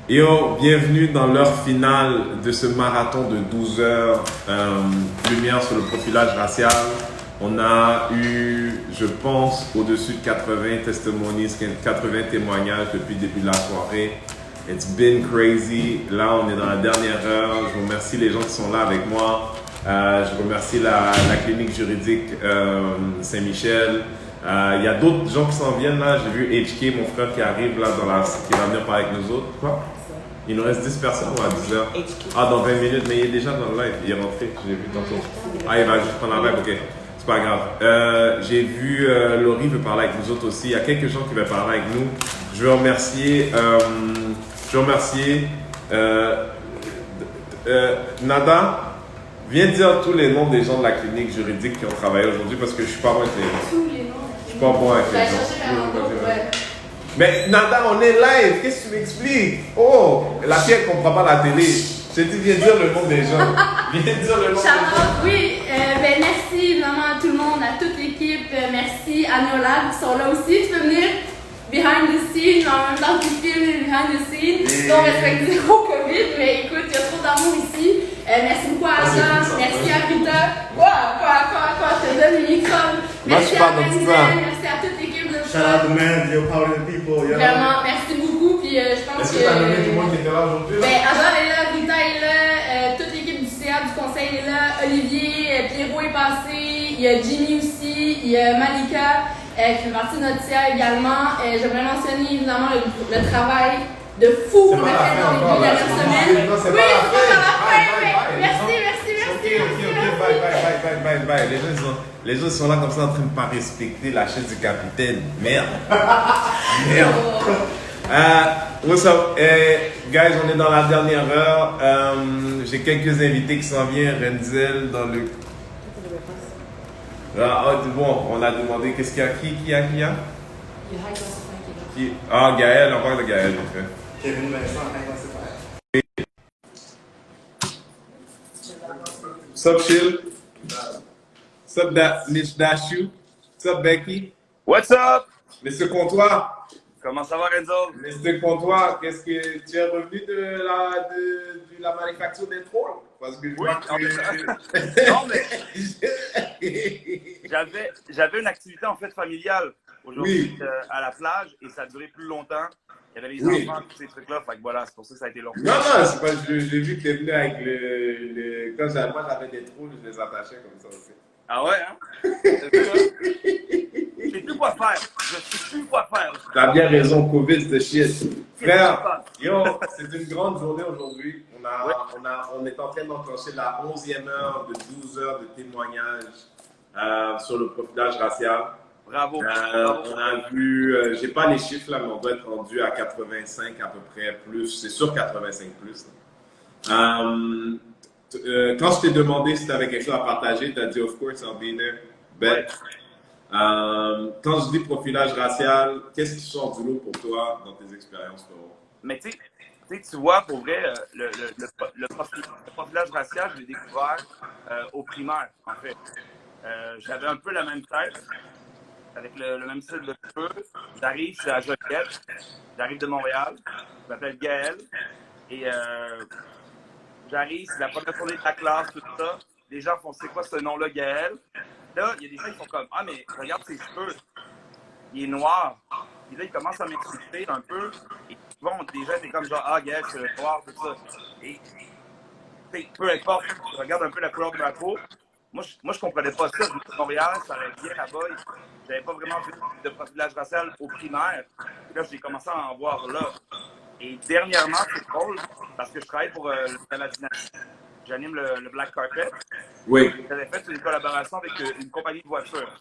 Yo, bienvenue dans l'heure finale de ce marathon de 12 heures, lumière sur le profilage racial. On a eu, je pense, au-dessus de 80 testimonies, 80 témoignages depuis le début de la soirée. It's been crazy. Là, on est dans la dernière heure. Je remercie les gens qui sont là avec moi. Je remercie la clinique juridique Saint-Michel. Il y a d'autres gens qui s'en viennent là. J'ai vu HK, mon frère, qui arrive là, qui va venir parler avec nous autres. Quoi? Il nous reste 10 personnes ou à 10 heures? Ah, dans 20 minutes, mais il est déjà dans le live. Il est rentré, je l'ai vu tantôt. Ah, il va juste prendre la live, ok. C'est pas grave. J'ai vu Laurie veut parler avec nous autres aussi. Il y a quelques gens qui veulent parler avec nous. Je veux remercier. Nada, viens dire tous les noms des gens de la clinique juridique qui ont travaillé aujourd'hui parce que je suis pas bon avec les noms. Tous les noms. Je suis pas bon avec les noms. Mais Nada, on est live, qu'est-ce que tu m'expliques? Oh, la fille elle comprend pas la télé. Je t'ai dit, viens dire le nom des gens. Viens dire le nom des gens. Oui, merci vraiment à tout le monde, à toute l'équipe. Merci à Nola qui sont là aussi. Tu peux venir behind the scene, en même temps que tu filmes behind the scene. Donc, respecte zéro COVID, mais écoute, il y a trop d'amour ici. Merci beaucoup à Jean, merci à Rita. Quoi, je te donne le micro. Merci à Manuel, merci à toute l'équipe de Shout out to man, you're power to the people. Vraiment, merci beaucoup. Puis je pense Est-ce que tu as nommé tout le monde qui était là aujourd'hui? Azar est là, Rita est là, toute l'équipe du CA, du conseil est là, Olivier, Pierrot est passé, il y a Jimmy aussi, il y a Malika qui fait partie de notre CA également. J'aimerais mentionner évidemment le travail de fou qu'on a fait dans les 2 dernières semaines. Oui, c'est pas la fin, mais merci. Bye. Les gens sont là comme ça en train de ne pas respecter la chaise du capitaine. Merde. What's up? Guys, on est dans la dernière heure. J'ai quelques invités qui s'en viennent. Renzel dans le... bon, on a demandé qu'est-ce qu'il y a. Qui a? Il y a Qui? Ah, Gaël, on parle de Gaël. Okay. Kevin Vincent, What's up, Chill? What's up, Mitch Dashu? What's up, Becky? What's up? Monsieur Comptoir? Comment ça va, Renzo? Monsieur Comptoir, qu'est-ce que tu es revenu de la manufacture des trolls? Parce que je Oui, vois que... non, mais j'avais une activité en fait familiale aujourd'hui à la plage et ça a duré plus longtemps. Il y avait les enfants, tous ces trucs-là, fait que voilà, c'est pour ça que ça a été long. Non, c'est pas j'ai vu que tu es venu avec le... Quand moi j'avais des trolls, je les attachais comme ça aussi. Ah ouais, hein? Je sais plus quoi faire. T'as bien raison, Covid, c'est shit. Frère, yo, c'est une grande journée aujourd'hui. On est en train d'enclencher la 11e heure de 12 heures de témoignages sur le profilage racial. Bravo. On a vu, j'ai pas les chiffres là, mais on doit être rendu à 85 à peu près plus. C'est sûr 85 plus. Quand je t'ai demandé si tu avais quelque chose à partager, tu as dit of course I'll be there. Bet. Quand je dis profilage racial, qu'est-ce qui sort du lot pour toi dans tes expériences, Floro? Mais tu sais, tu vois, pour vrai, le profilage racial, je l'ai découvert au primaire, en fait. J'avais un peu la même tête, avec le même style de cheveux. J'arrive, je suis à Joliette, j'arrive de Montréal, je m'appelle Gaël, et j'arrive, c'est la première journée de la classe, tout ça. Les gens font, c'est quoi ce nom-là, Gaël? Là, il y a des gens qui font comme, ah, mais regarde ses cheveux, il est noir. Et là, ils commencent à m'expliquer un peu. Et bon, des gens étaient comme genre, ah, Gaël, c'est noir, tout ça. Et peu importe, je regarde un peu la couleur de ma peau. Moi, je comprenais pas ça. Je de Montréal, ça allait bien là-bas. J'avais pas vraiment fait de profilage racial au primaire. Et là, j'ai commencé à en voir là. Et dernièrement, c'est drôle, parce que je travaille pour le Canadien. J'anime le Black Carpet. Oui. J'avais fait une collaboration avec une compagnie de voitures.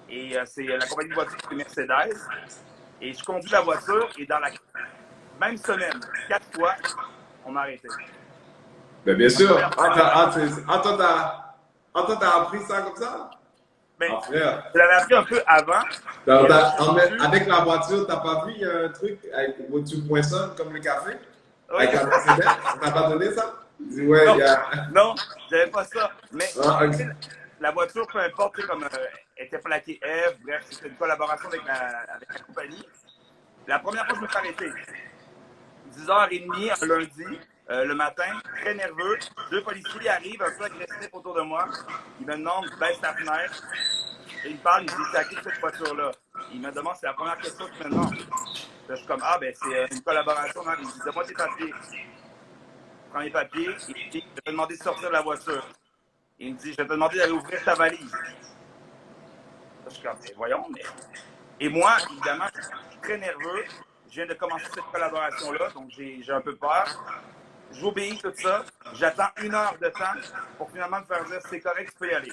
Et c'est la compagnie de voitures de Mercedes. Et je conduis la voiture et dans la même semaine, 4 fois, on m'a arrêté. Ben, bien sûr. Toi, t'as appris ça comme ça? Ben, frère. je l'avais appris un peu avant. Avec la voiture, t'as pas vu un truc avec voiture poinçonne comme le café? Oui. Avec la Mercedes? T'as pas donné ça? Dis, ouais, non, j'avais pas ça. Mais okay. La voiture, peu importe, comme était plaquée F, bref, c'était une collaboration avec la compagnie. La première fois que je me suis arrêté, 10h30 un lundi, le matin, très nerveux. 2 policiers arrivent un peu agressifs autour de moi. Ils me demandent, baisse ta fenêtre. Et ils me parlent, ils me disent, c'est à qui cette voiture-là? Ils me demandent, c'est la première question qu'ils me demandent. Là, je suis comme, ah, ben, c'est une collaboration. Ils me disent, donne-moi tes papiers. Je prends mes papiers. Il me dit, je vais te demander de sortir de la voiture. Il me dit, je vais te demander d'aller ouvrir ta valise. Là, je suis comme, mais voyons, mais. Et moi, évidemment, je suis très nerveux. Je viens de commencer cette collaboration-là, donc j'ai un peu peur. J'obéis tout ça. J'attends 1 heure de temps pour finalement me faire dire c'est correct, tu peux y aller.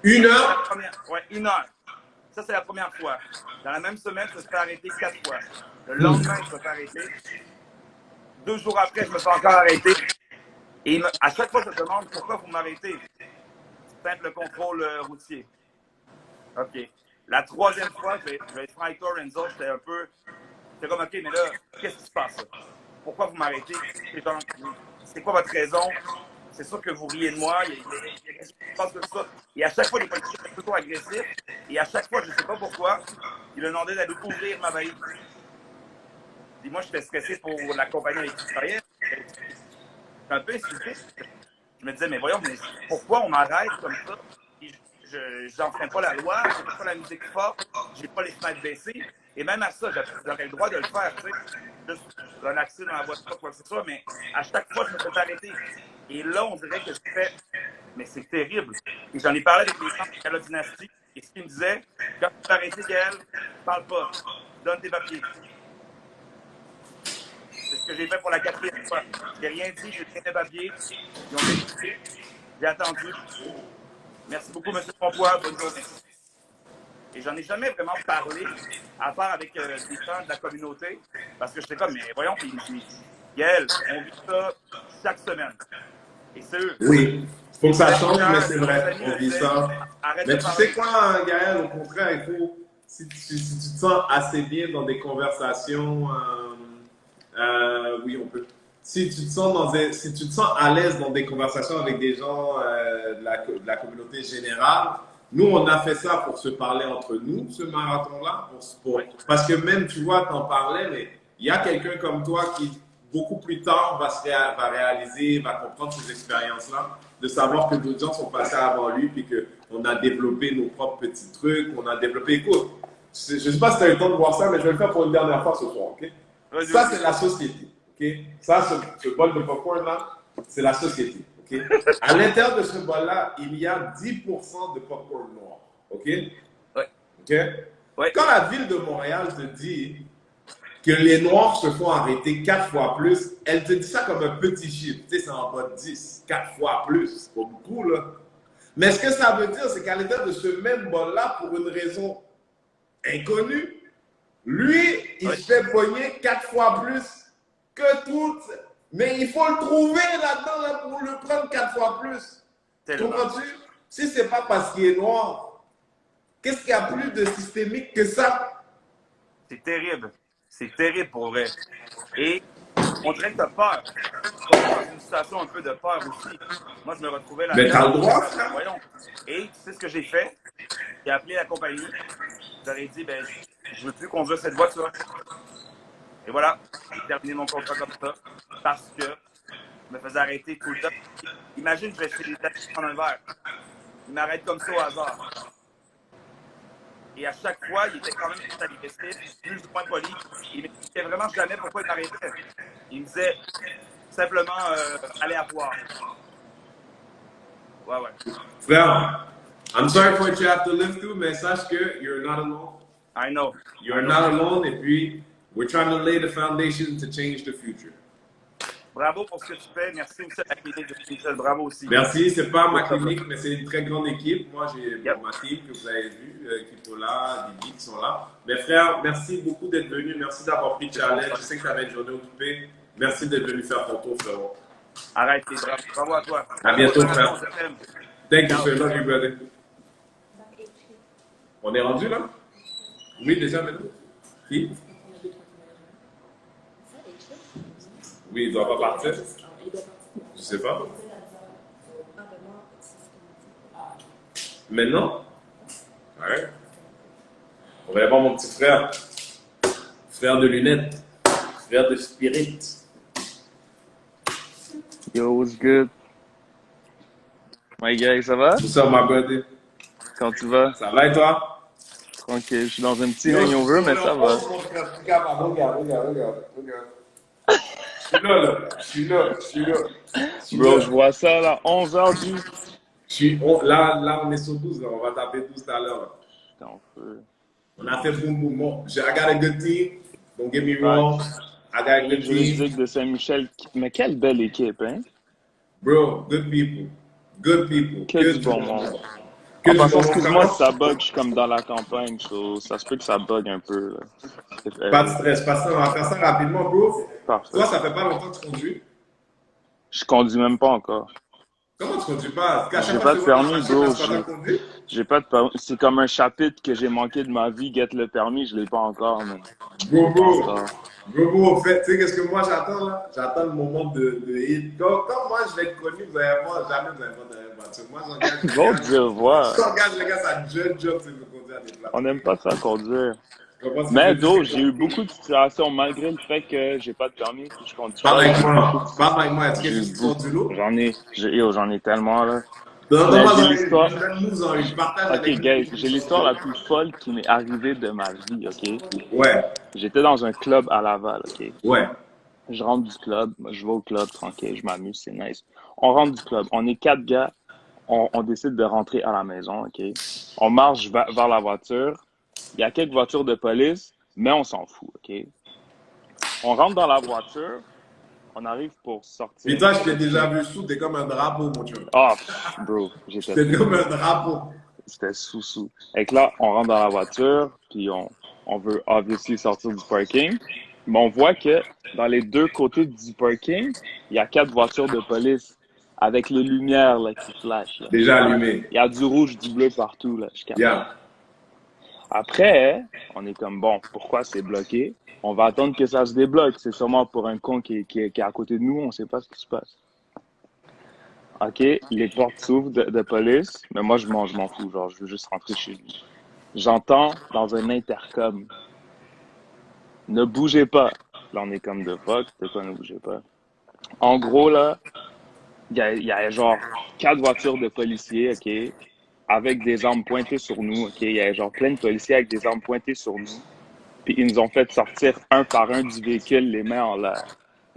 1 heure? Oui, 1 heure. Ça, c'est la première fois. Dans la même semaine, je me suis fait arrêter 4 fois. Le lendemain, je me fais arrêter. 2 jours après, je me fais encore arrêter. Et à chaque fois, je me demande pourquoi vous m'arrêtez. C'est simple contrôle routier. OK. La 3e fois, je vais être franc avec toi, Renzo, j'étais un peu. J'étais comme, OK, mais là, qu'est-ce qui se passe? Là? Pourquoi vous m'arrêtez? C'est quoi votre raison? C'est sûr que vous riez de moi. Il y a quelque chose qui se passe comme ça. Et à chaque fois, les policiers sont plutôt agressifs. Et à chaque fois, je ne sais pas pourquoi, ils me demandaient d'aller ouvrir ma valise. Et moi, j'étais stressé pour la compagnie avec qui je travaillais. J'étais un peu insulté. Je me disais, mais voyons, mais pourquoi on m'arrête comme ça? Je n'enfreins pas la loi, je n'ai pas la musique forte, je n'ai pas les fenêtres baissées. Et même à ça, j'aurais le droit de le faire, tu sais. Juste relaxer dans la voiture, quoi que ce soit, mais à chaque fois, je me fais arrêter. Et là, on dirait que je fais, mais c'est terrible. Et j'en ai parlé avec les gens de la dynastie, et ce qu'ils me disaient, quand tu t'es arrêté, Gaël, parle pas, donne tes papiers. C'est ce que j'ai fait pour la 4e fois. Je n'ai rien dit, j'ai pris mes papiers, ils ont vérifié, j'ai attendu. Merci beaucoup, M. Pompois. Bonne journée. Et j'en ai jamais vraiment parlé, à part avec des gens de la communauté, parce que j'étais comme, mais voyons, puis Gaël, on vit ça chaque semaine. Et c'est eux. Oui, il faut que ça change, mais c'est Mes vrai, amis on me vit disaient, ça. arrête Mais de tu parler. sais quoi, hein, Gaël, au contraire, il faut, si tu te sens assez bien dans des conversations, oui, on peut. Si tu te sens si tu te sens à l'aise dans des conversations avec des gens de la communauté générale, nous, on a fait ça pour se parler entre nous, ce marathon-là, parce que même, tu vois, t'en parlais, mais il y a quelqu'un comme toi qui, beaucoup plus tard, va réaliser, va comprendre ces expériences-là, de savoir que d'autres gens sont passés avant lui, puis qu'on a développé nos propres petits trucs, on a développé, écoute, je ne sais pas si tu as eu le temps de voir ça, mais je vais le faire pour une dernière fois ce soir, ok? Ça, c'est la société. Okay? Ça, ce bol de popcorn-là, c'est la société. Okay? À l'intérieur de ce bol-là, il y a 10% de popcorn noir. OK? Ouais. Okay? Ouais. Quand la ville de Montréal te dit que les Noirs se font arrêter 4 fois plus, elle te dit ça comme un petit chiffre. Tu sais, c'est en bas de 10. 4 fois plus. C'est pas beaucoup, là. Mais ce que ça veut dire, c'est qu'à l'intérieur de ce même bol-là, pour une raison inconnue, lui, il se fait pogner 4 fois plus que tout. Mais il faut le trouver là-dedans là, pour le prendre 4 fois plus. Comprends-tu? Si ce n'est pas parce qu'il est noir, qu'est-ce qu'il y a plus de systémique que ça? C'est terrible. C'est terrible pour vrai. Et on dirait que tu as peur. On est dans une situation un peu de peur aussi. Moi, je me retrouvais là. Mais t'as le droit, frère. Voyons. Et tu sais ce que j'ai fait? J'ai appelé la compagnie. Je leur ai dit, ben, je ne veux plus conduire cette voiture. Et voilà, j'ai terminé mon contrat comme ça. Parce que je me faisais arrêter tout le temps. Imagine, je vais chez les taxis prendre un verre. Ils m'arrêtent comme ça au hasard. Et à chaque fois, il était quand même plus agressif, plus ou moins poli. Il m'expliquait vraiment jamais pourquoi il m'arrêtait. Il me disait simplement aléatoire. Ouais, ouais. Frère, I'm sorry for what you have to live through, mais sache que you're not alone. I know. You're not alone, et puis, we're trying to lay the foundation to change the future. Bravo pour ce que tu fais. Merci aussi à la clinique de Michel. Bravo aussi. Merci, c'est pas ma clinique, mais c'est une très grande équipe. Moi, j'ai Yep. ma team que vous avez vu, qui sont là, Didi qui sont là. Mais frère, merci beaucoup d'être venu. Merci d'avoir pris le challenge. Je sais que tu avais une journée occupée. Merci d'être venu faire ton tour, frérot. Arrête, bravo. Bravo à toi. À bientôt, Bravo, frère. je t'aime. Thank you, sir. Love you, brother. On est rendu là? Oui, déjà maintenant. Qui? Oui, il ne doit pas partir. Je sais pas. Maintenant? Ouais. On va aller voir mon petit frère. Frère de lunettes. Frère de spirit. Yo, what's good? My guy, ça va? What's up, my brother? Quand tu vas? Ça va et toi? Tranquille, je suis dans un petit Yo, je suis hangover, sur mais le ça va. 11, mon frère. Regarde. Je suis là. Bro, je vois ça là, 11h du... Là, on est sur 12, là. On va taper 12 tout à l'heure. J'étais en feu. On a fait boum boum. Bon, I got a good team. Don't get me Ouais. wrong. I got a good team. Juridique de Saint-Michel. Mais quelle belle équipe, hein? Bro, good people. Good people. Que du bon monde. Que En du passant, bon monde. excuse-moi si ça bug, je suis comme dans la campagne, ça se peut que ça bug un peu. Là. Pas de stress, pas de stress. On va faire ça rapidement, bro. Parfait. Toi, ça fait pas longtemps que tu conduis. Je conduis même pas encore. Comment tu conduis pas? J'ai pas de permis, bro. J'ai pas de permis. C'est comme un chapitre que j'ai manqué de ma vie. Get le permis, je l'ai pas encore, mais... Bro, en fait, tu sais qu'est-ce que moi j'attends là? J'attends le moment de hit. Quand moi je vais être connu, vous allez voir, jamais vous allez voir derrière moi. Moi j'engage. Bon Dieu, voir. J'engage les gars, ça job, c'est de conduire à des places. On n'aime pas ça conduire. Comprends ce que Mais je veux d'eau, dire? j'ai eu beaucoup de situations malgré le fait que j'ai pas de permis puis je conduis Parle avec pas. moi. Est-ce que J'ai tu sors du lot? J'en ai tellement là. Non, Mais moi j'ai j'en ai l'histoire. nous en une. Partage Ok, avec guys, j'ai l'histoire la plus folle qui m'est arrivée de ma vie, ok? Ouais, J'étais dans un club à Laval, ok? ouais. Je rentre du club, je vais au club tranquille, je m'amuse, c'est nice. On rentre du club, on est 4 gars, on décide de rentrer à la maison, ok? On marche vers la voiture, il y a quelques voitures de police, mais on s'en fout, ok? On rentre dans la voiture, on arrive pour sortir. Et toi, je t'ai déjà vu sous, t'es comme un drapeau, mon chum. Ah, bro, T'es comme un drapeau. J'étais sous. Et que là, on rentre dans la voiture, puis on veut obviously sortir du parking. Mais on voit que dans les deux côtés du parking, il y a 4 voitures de police avec les lumières là, qui flashent. Là. Déjà allumé. Il y a du rouge, du bleu partout. Là, Yeah. Après, on est comme, bon, pourquoi c'est bloqué? On va attendre que ça se débloque. C'est sûrement pour un con qui est à côté de nous. On sait pas ce qui se passe. OK, les portes s'ouvrent de police, mais moi, je m'en fous. Genre, je veux juste rentrer chez lui. J'entends dans un intercom, ne bougez pas. Là, on est comme de fuck, de quoi ne bougez pas? En gros, là, il y a genre 4 voitures de policiers, OK, avec des armes pointées sur nous, OK? Il y a genre plein de policiers avec des armes pointées sur nous. Puis ils nous ont fait sortir un par un du véhicule, les mains en l'air.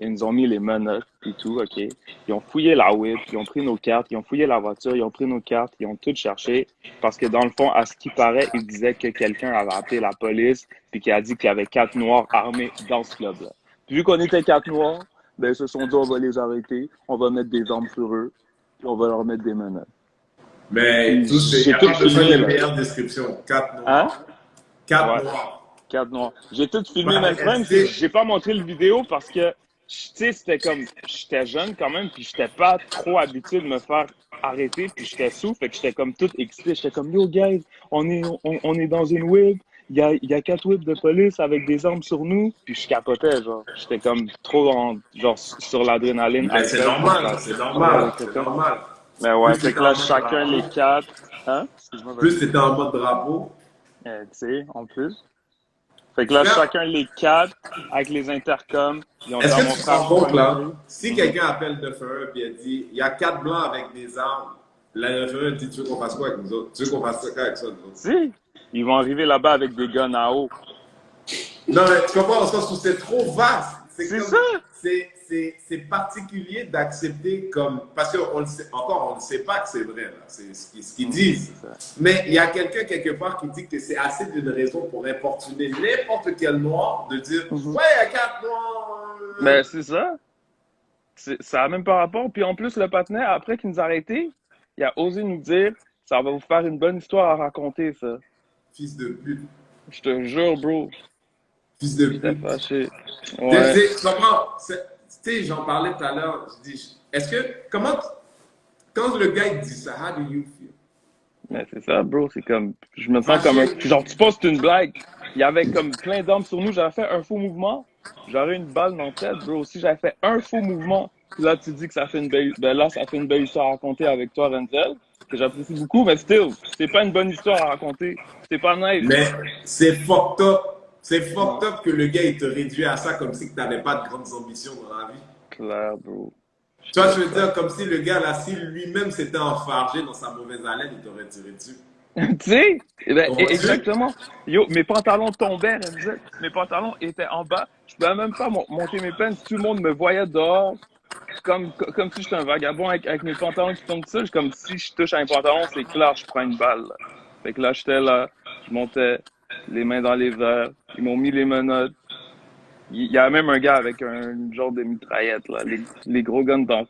Ils nous ont mis les menottes et tout, OK? Ils ont fouillé la whip, ils ont pris nos cartes, ils ont fouillé la voiture, ils ont pris nos cartes, ils ont tout cherché. Parce que dans le fond, à ce qui paraît, ils disaient que quelqu'un avait appelé la police puis qui a dit qu'il y avait 4 Noirs armés dans ce club-là. Puis vu qu'on était 4 Noirs, ben ils se sont dit on va les arrêter, on va mettre des armes sur eux, puis on va leur mettre des menottes. Mais tout c'est, il n'y a pas besoin de meilleure description. 4 noirs. Hein? 4 Ouais. noirs. 4 Noirs. J'ai tout filmé, Bah, même si j'ai pas montré le vidéo parce que, tu sais, c'était comme, j'étais jeune quand même, puis j'étais pas trop habitué de me faire arrêter, puis j'étais sous, fait que j'étais comme tout excité. J'étais comme, yo, guys, on est dans une whip, il y a 4 whips de police avec des armes sur nous, puis je capotais, genre. J'étais comme trop, genre, sur l'adrénaline. Mais c'est normal, c'est normal. Mais ouais, Plus fait que là, chacun les 4, hein? Excuse-moi, plus t'étais en mode drapeau. tu sais, en plus. Fait que là, chacun les 4 avec les intercoms. Est-ce que tu te rends compte là, si quelqu'un appelle 911 et dit il y a 4 blancs avec des armes, la 911 dit tu veux qu'on fasse quoi avec nous autres? Tu veux qu'on fasse quoi avec ça nous autres? Si, ils vont arriver là-bas avec des guns à eau. Non mais tu comprends, dans le sens où c'est trop vaste. C'est ça. C'est particulier d'accepter comme, parce qu'on le sait, encore on ne sait pas que c'est vrai, là. C'est ce qu'ils disent. Mais il y a quelqu'un quelque part qui dit que c'est assez d'une raison pour importuner n'importe quel noir de dire ouais, il y a 4 noirs. Mais c'est ça. Ça n'a même pas rapport. Puis en plus, le patinet, après qu'il nous a arrêtés, il a osé nous dire ça va vous faire une bonne histoire à raconter, ça. Fils de pute. Je te jure, bro. Fils de J'étais pute. fâché. Ouais. Tu comprends? Tu sais, j'en parlais tout à l'heure. Je dis, est-ce que, quand le gars il dit ça, how do you feel? Mais c'est ça, bro. C'est comme, je me sens comme un, genre, tu penses que c'est une blague. Il y avait comme plein d'armes sur nous. J'avais fait un faux mouvement. J'aurais une balle dans la tête, bro. Si j'avais fait un faux mouvement, là, tu dis que ça fait une belle, ben là, ça fait une belle histoire à raconter avec toi, Renzel, que j'apprécie beaucoup, mais still, c'est pas une bonne histoire à raconter. C'est pas nice. Mais c'est fucked up. C'est fucked up que le gars, il te réduit à ça comme si tu n'avais pas de grandes ambitions dans la vie. Clair, bro. Tu vois, je veux dire, comme si le gars, là, si lui-même s'était enfargé dans sa mauvaise haleine, il t'aurait tiré dessus. Tu sais, eh ben, Comprends-tu? exactement. Yo, mes pantalons tombaient, Renzo. Mes pantalons étaient en bas. Je pouvais même pas monter mes pants. Tout le monde me voyait dehors. Comme si j'étais un vagabond avec mes pantalons qui tombent dessus. Comme si je touche à un pantalon, c'est clair, je prends une balle. Là. Fait que là, j'étais là, je montais les mains dans les verres. Ils m'ont mis les menottes. Il y a même un gars avec un genre de mitraillette, là. Les gros guns dans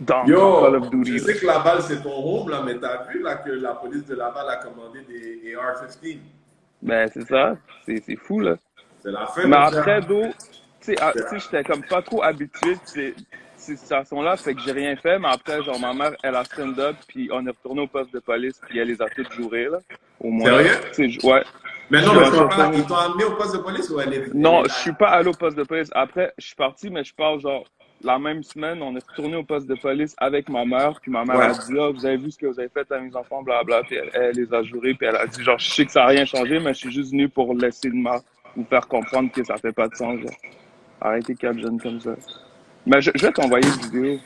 Call Yo, of Duty. je sais que Laval, c'est ton home, là, mais t'as vu, là, que la police de Laval a commandé des AR-15. Ben, c'est ça. C'est fou, là. C'est la fin, Mais mon après, cher. tu sais, j'étais comme pas trop habitué de ces situations-là, fait que j'ai rien fait, mais après, genre, ma mère, elle a stand-up, puis on est retourné au poste de police, puis elle les a toutes jurées, là. Au moins. Sérieux? Ouais. Mais non, Je mais suis je parle pas, retourné. ils t'ont amené au poste de police ou elle est Non, là? je suis pas allé au poste de police. Après, je suis parti, mais je parle, genre, la même semaine, on est retourné au poste de police avec ma mère, puis ma mère Ouais. a dit, ah, vous avez vu ce que vous avez fait à mes enfants, blablabla, puis elle les a jurés, puis elle a dit, genre, je sais que ça a rien changé, mais je suis juste venu pour laisser vous faire comprendre que ça fait pas de sens, genre. Arrêtez quatre jeunes comme ça. Mais je vais t'envoyer une vidéo.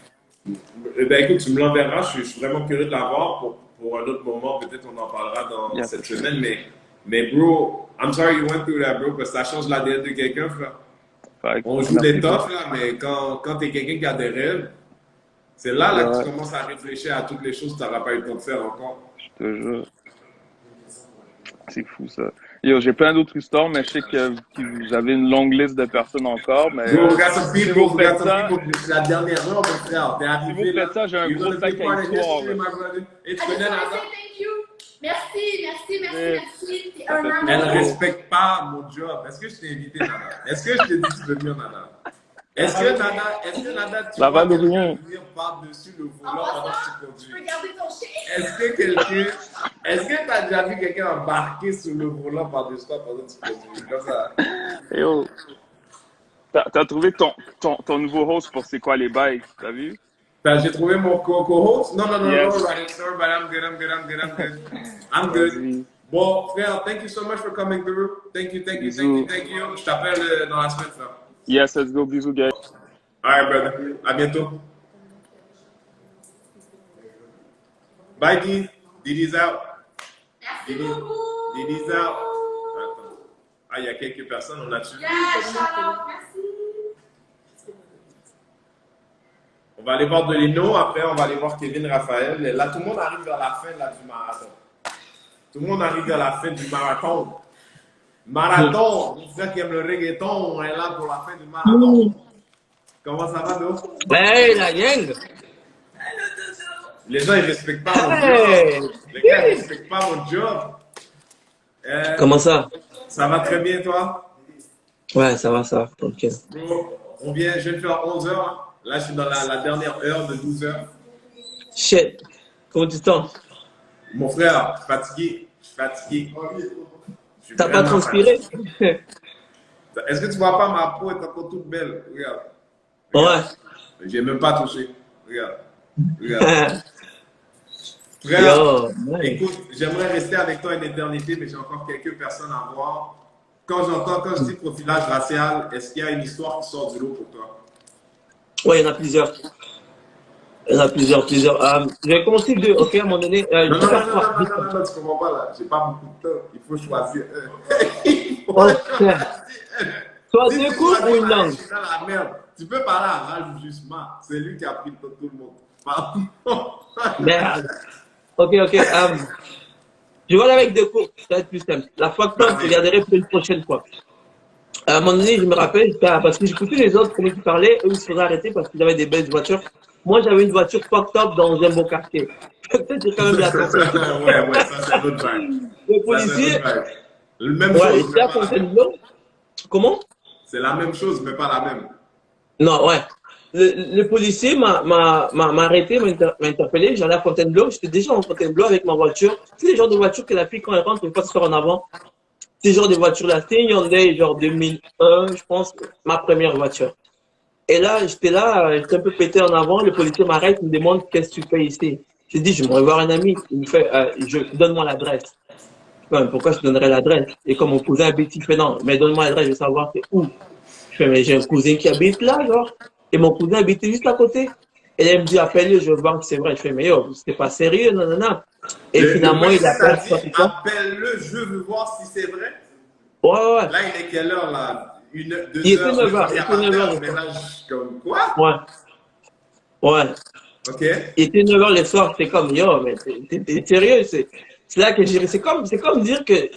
Eh ben, écoute, tu me l'enverras, je suis vraiment curieux de la voir pour un autre moment, peut-être on en parlera dans Yeah, cette for sure. semaine, mais bro, I'm sorry you went through that, bro, parce que ça change l'ADN de quelqu'un, frère. Fait que, On joue merci des beaucoup. toughs, là, mais quand t'es quelqu'un qui a des rêves, c'est là que Ouais, tu commences à réfléchir à toutes les choses que tu n'auras pas eu le temps de faire encore. je te jure. C'est fou, ça. Yo, j'ai plein d'autres histoires, mais je sais que vous avez une longue liste de personnes encore, mais Bro, we got some si people, vous we got faites some ça, people. C'est la dernière heure, mon frère. T'es si vous arrivé là. faites ça, j'ai un You're gros gonna be sac à part of histoire, history, là. my brother. Et tu I just connais want to Nana? say thank you. Merci. Eh, T'es ça un fait amour. Elle plaisir. respecte pas mon job. Est-ce que je t'ai invité, Nana? Est-ce que je t'ai dit que tu veux venir, Nana? Est-ce que Nana, tu La vois quelqu'un Valorien. venir par-dessus le En volant pendant que passant, tu tu peux conduis? garder ton chien. Est-ce que t'as déjà vu quelqu'un embarquer sur le volant par-dessus toi pendant que tu conduis? Comme ça. Yo, t'as trouvé ton nouveau host pour C'est quoi les bails, t'as vu? J'ai trouvé mon co-host. No, Yes. right, sir, but I'm good. I'm good. Vas-y. Bon, frère, thank you so much for coming through. Thank you. Bisous. Je t'appelle dans la semaine, frère. Yes, let's go. Bisous, guys. All right, brother. À bientôt. Bye, Dee. Didi's out. Merci beaucoup. Didi's out. Attends. Ah, il y a quelques personnes, on a tué. Yeah, shout-out. Merci. On va aller voir Delino, après on va aller voir Kevin Raphaël. Là, tout le monde arrive vers la fin là, du marathon. Tout le monde arrive vers la fin du marathon. Marathon, mon frère qui aime le reggaeton, on est là pour la fin du marathon. Comment ça va, Do? Hey, la gang! Les gens, ils respectent pas mon Hey! job. Les gars, ils respectent pas mon job. Comment ça? Ça va très bien, toi? Ouais, ça va, tranquille. Bro, je viens de faire 11 heures. Là, je suis dans la dernière heure de 12 heures. Shit! Comment tu te sens? Mon frère, je suis fatigué. Je suis T'as pas vraiment transpiré? fatigué. Est-ce que tu vois pas ma peau est encore toute belle? Regarde. Ouais. J'ai même pas touché. Regarde. Frère, Yo, ouais. écoute, j'aimerais rester avec toi une éternité, mais j'ai encore quelques personnes à voir. Quand je dis profilage racial, est-ce qu'il y a une histoire qui sort du lot pour toi? Ouais, il y en a plusieurs. Je vais commencer de. Ok, à un moment donné. Non, Je vais faire trois. tu comprends pas là. J'ai pas beaucoup de temps. Il faut choisir un. Ok. Soit Si deux tu cours choisis ou une pas, langue? je suis dans la merde. Tu peux parler à Ralph Justement. C'est lui qui a pris le temps de tout le monde. Pardon. Merde. Ok. Je vais aller avec deux cours. Ça va être plus simple. La fois que je regarderai pour une prochaine fois. À un moment donné, je me rappelle, parce que j'écoutais les autres, comment ils parlaient, eux, ils se faisaient arrêter parce qu'ils avaient des belles voitures. Moi, j'avais une voiture fucked up dans un beau quartier. Peut-être j'ai quand même la chance. Ouais, ça c'est l'autre vibe. Le policier, Le même ouais, chose, j'étais mais à pas la même. Fontainebleau. Comment? C'est la même chose, mais pas la même. Non, ouais. Le policier m'a arrêté, m'a interpellé. J'allais à Fontainebleau. J'étais déjà en Fontainebleau avec ma voiture. C'est le genre de voiture que la fille, quand elle rentre, ne peut pas se faire en avant. C'est le genre de voiture là. C'est une Hyundai, genre 2001, je pense, ma première voiture. Et là, j'étais un peu pété en avant. Le policier m'arrête, il me demande qu'est-ce que tu fais ici. Je dis, je vais voir un ami. Il me fait, donne-moi l'adresse. Ouais, pourquoi je te donnerais l'adresse? Et comme mon cousin habite, il fait non, mais donne-moi l'adresse, je veux savoir c'est où. Je fais, mais j'ai un cousin qui habite là, genre. Et mon cousin habitait juste à côté. Et là, il me dit, appelle-le, je veux voir que c'est vrai. Je fais, mais yo, c'était pas sérieux, non, non, non. Et Le finalement, il policier t'a appelle, je sais pas dit, pourquoi. appelle-le, je veux voir si c'est vrai. Ouais, ouais, ouais. Là, il est quelle heure, là? Une, Il 2 était heures, 9 heures, il il y a était pas 9 heures d'heure, le mais soir. là, comme quoi? Ouais, ouais. Ok. Il était 9 heures le soir, c'est comme, yo, mais t'es sérieux, c'est là que j'ai, c'est comme dire que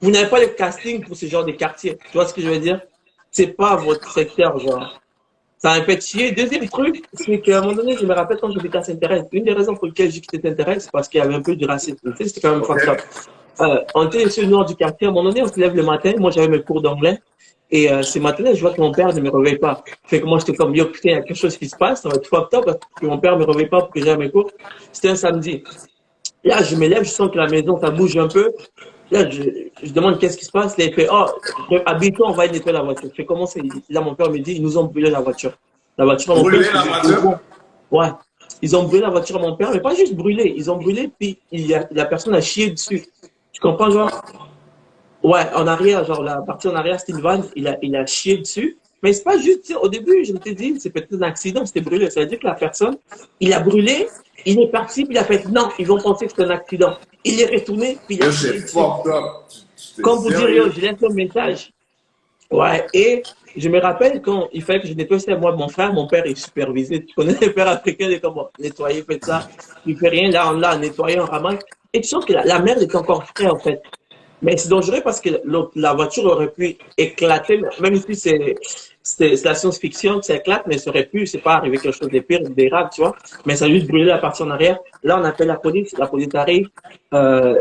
vous n'avez pas le casting pour ce genre de quartier. Tu vois ce que je veux dire? C'est pas votre secteur, genre. Ça m'a fait chier. Deuxième truc, c'est qu'à un moment donné, je me rappelle quand j'étais à Saint-Thérèse, une des raisons pour lesquelles j'ai quitté Saint-Thérèse, c'est parce qu'il y avait un peu du racisme. Tu sais, c'était quand même Ok. fucked up. On était sur le nord du quartier, à un moment donné, on se lève le matin, moi j'avais mes cours d'anglais, et ce matin-là, je vois que mon père ne me réveille pas. Fait que moi, j'étais comme, yo, putain, il y a quelque chose qui se passe, ça va être fucked up, parce que mon père ne me réveille pas pour que j'aille à mes cours. C'était un samedi. Là, je me lève, je sens que la maison, ça bouge un peu. Là, je demande qu'est-ce qui se passe. Là, il fait, oh, habille-toi, on va aller nettoyer la voiture. Je fais, comment c'est? Là, mon père me dit, ils nous ont brûlé la voiture. La voiture, mon père, Brûler la voiture? ouais. Ils ont brûlé la voiture à mon père, mais pas juste brûlé. Ils ont brûlé, puis la personne a chié dessus. Tu comprends, genre? Ouais, en arrière, genre, la partie en arrière, c'était une vanne, il a chié dessus. Mais c'est pas juste, tu sais, au début, je me suis dit, c'est peut-être un accident, c'était brûlé. Ça veut dire que la personne, il a brûlé, il est parti, puis il a fait, non, ils vont penser que c'est un accident. Il est retourné, puis il a Yo, chié c'est dessus. fucked up. Comme vous dire, Sérieux? yo, je laisse un message. Ouais, et je me rappelle quand il fallait que je nettoie, c'était moi, mon frère, mon père est supervisé. Tu connais les pères africains, il est comme, bon, nettoyer, faites ça. Il fait rien, là, on l'a nettoyé, on ramasse. Et tu sens que la merde est encore fraîche, en fait. Mais c'est dangereux parce que la voiture aurait pu éclater, même si c'est la science-fiction, ça éclate, mais ça aurait pu, c'est pas arrivé quelque chose de pire, d'érable, tu vois. Mais ça a juste brûlé la partie en arrière. Là, on appelle la police arrive,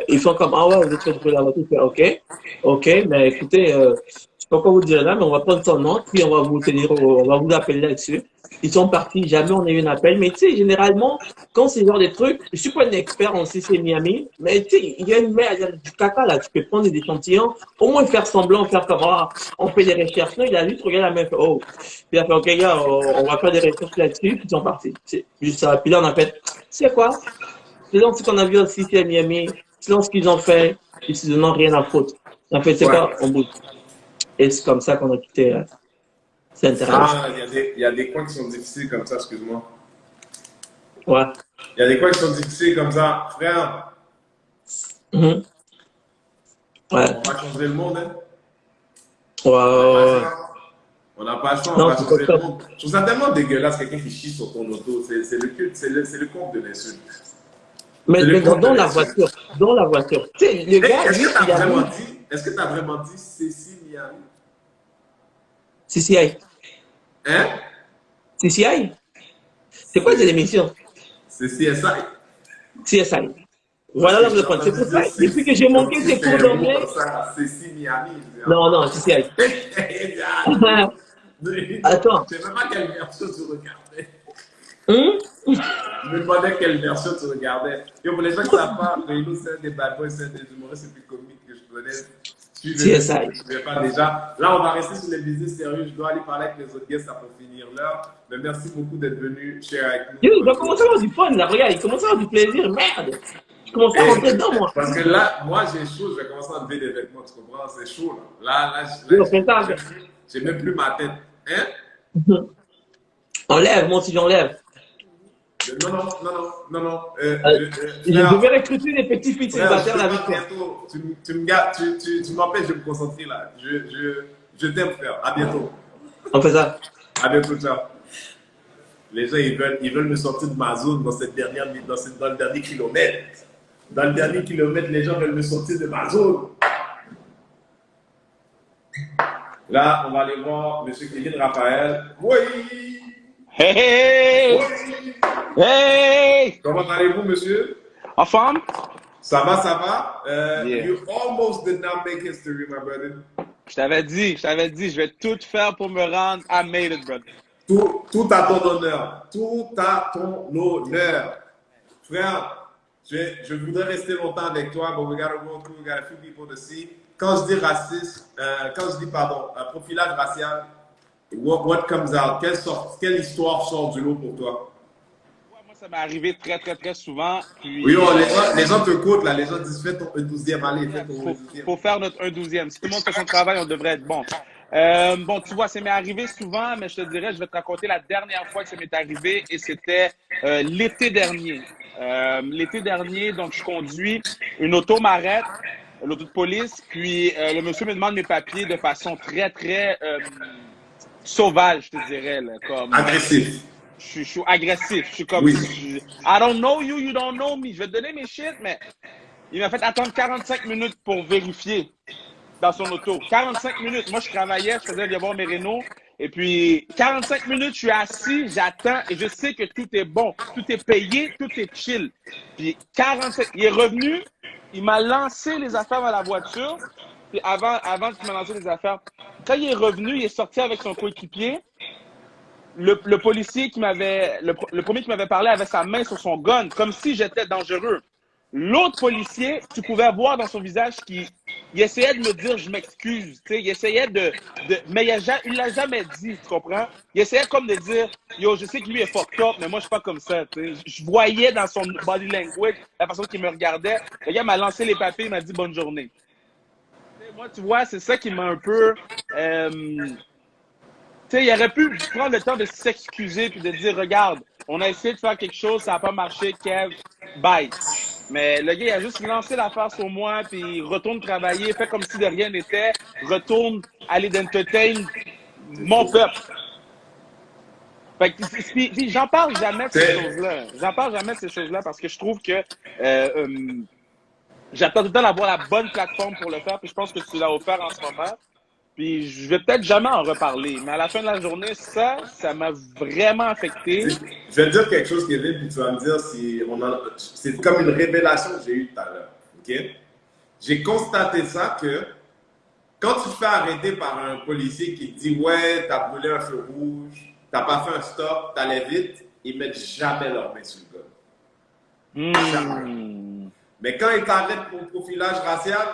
ils font comme, ah ouais, vous êtes fait brûler la voiture. Je fais, ok, mais écoutez, je sais pas quoi vous dire là, mais on va prendre son nom, puis on va vous tenir, on va vous appeler là-dessus. Ils sont partis, jamais on a eu un appel. Mais tu sais, généralement, quand c'est ce genre de trucs, je suis pas un expert en CC Miami, mais tu sais, il y a une merde, il y a du caca là, tu peux prendre des échantillons, au moins faire semblant, faire comme, ah, on fait des recherches. Non, il a juste regardé la meuf, oh. Puis il a fait, ok, gars, on va faire des recherches là-dessus, puis ils sont partis. C'est juste ça. Puis là, on a fait, c'est quoi? Selon ce qu'on a vu au CC Miami, selon ce qu'ils ont fait, ils n'ont rien à foutre. En fait, c'est Ouais. quoi? On bouge. Et c'est comme ça qu'on a quitté Saint-Thérèse. Ah, il y a des coins qui sont difficiles comme ça, excuse-moi. Ouais. Il y a des coins qui sont difficiles comme ça. Frère, Mhm. Ouais. on va changer le monde, hein. Ouais. On n'a pas le choix, on Non, va c'est changer pas le ça. monde. Je trouve ça tellement dégueulasse, quelqu'un qui chie sur ton auto. C'est le culte, c'est le compte de l'insulte. Mais, C'est le mais compte de dans la l'insulte. voiture, dans la voiture. Tu sais, le Hey, gars, lui, il a mis est-ce que tu as vraiment dit Cécile Miami? CCI. Hein? CCI? C'est quoi cette émission? C'est CSI. CSI. Voilà là, le point. C'est pour ça, depuis que j'ai manqué ces cours d'anglais. Cécile Miami. Non, non, CCI. Attends. Je ne sais même pas quelle version tu regardais. Hum? Je me demandais quelle version tu regardais. Et pour les gens qui ne savent pas, Reino, c'est un des bad boys, c'est un des humoristes les plus comiques que je connais. CSI. Je ne vais pas déjà. Là, on va rester sur les business sérieux. Je dois aller parler avec les autres guests, ça pour finir l'heure. Mais merci beaucoup d'être venu share avec nous. Yo, il va commencer à avoir du fun là, regarde, il commence à avoir du plaisir, merde. Je commence à rentrer dedans, moi. Parce que là, moi, j'ai chaud, je vais commencer à enlever des vêtements, tu comprends? C'est chaud, là. Yo, fais ça. J'ai même plus ma tête. Hein? Enlève, moi aussi j'enlève. Non. Je vais recruter des petits filles célibataires avec toi. Tu m'empêches de me concentrer là. Je t'aime, frère. À bientôt. On fait ça. À bientôt, ciao. Les gens, ils veulent me sortir de ma zone dans le dernier kilomètre. Dans le dernier kilomètre, les gens veulent me sortir de ma zone. Là, on va aller voir M. Kevin Raphaël. Oui! Hey! Oui! Hey! Comment allez-vous, monsieur? En forme? Ça va? Yeah. You almost did not make history, my brother. Je t'avais dit, je vais tout faire pour me rendre. I made it, brother. Tout à ton honneur. Tout à ton honneur. Frère, je voudrais rester longtemps avec toi, but we gotta go through, we got a few people to see. Quand je dis raciste, profilage racial, what comes out? Quelle histoire sort du lot pour toi? Ouais, moi, ça m'est arrivé très, très, très souvent. Puis, Oui, les gens te coûtent, là. Les gens disent, fais ton 12e, allez, fais ton 12e. faut faire notre 1/12e. Si tout le monde fait son travail, on devrait être bon. Bon, tu vois, ça m'est arrivé souvent, mais je te dirais, je vais te raconter la dernière fois que ça m'est arrivé et c'était l'été dernier. L'été dernier, donc je conduis, une auto m'arrête, l'auto de police, puis le monsieur me demande mes papiers de façon très, très sauvage, je te dirais, là, comme Agressif. je suis agressif. Je suis comme, Oui. I don't know you, you don't know me. Je vais te donner mes shit, mais il m'a fait attendre 45 minutes pour vérifier dans son auto. 45 minutes. Moi, je travaillais, je faisais viens voir mes rénaux. Et puis, 45 minutes, je suis assis, j'attends et je sais que tout est bon. Tout est payé, tout est chill. Puis, 45, il est revenu, il m'a lancé les affaires dans la voiture. Puis, avant qu'il m'a lancé les affaires, quand il est revenu, il est sorti avec son coéquipier. Le policier qui m'avait, le premier qui m'avait parlé avait sa main sur son gun, comme si j'étais dangereux. L'autre policier, tu pouvais voir dans son visage qu'il essayait de me dire je m'excuse, tu sais, il essayait mais il l'a jamais dit, tu comprends? Il essayait comme de dire yo, je sais que lui est fucked up, mais moi je suis pas comme ça, tu sais. Je voyais dans son body language la façon qu'il me regardait. Le gars m'a lancé les papiers, il m'a dit bonne journée. Et moi, tu vois, c'est ça qui m'a un peu tu sais, il aurait pu prendre le temps de s'excuser puis de dire regarde, on a essayé de faire quelque chose, ça n'a pas marché, Kev, bye. Mais le gars, il a juste lancé l'affaire sur moi, puis retourne travailler, fait comme si de rien n'était, retourne aller d'entertain mon peuple. Fait que, puis j'en parle jamais de ces choses-là. J'en parle jamais de ces choses-là parce que je trouve que j'attends tout le temps d'avoir la bonne plateforme pour le faire, puis je pense que tu l'as offert en ce moment. Puis je vais peut-être jamais en reparler, mais à la fin de la journée, ça m'a vraiment affecté. Je vais te dire quelque chose, Kevin, puis tu vas me dire si c'est comme une révélation que j'ai eue tout à l'heure. OK? J'ai constaté ça que quand tu te fais arrêter par un policier qui te dit ouais, t'as brûlé un feu rouge, t'as pas fait un stop, t'allais vite, ils mettent jamais leur main sur le gun. Jamais. Mais quand ils t'arrêtent pour profilage racial,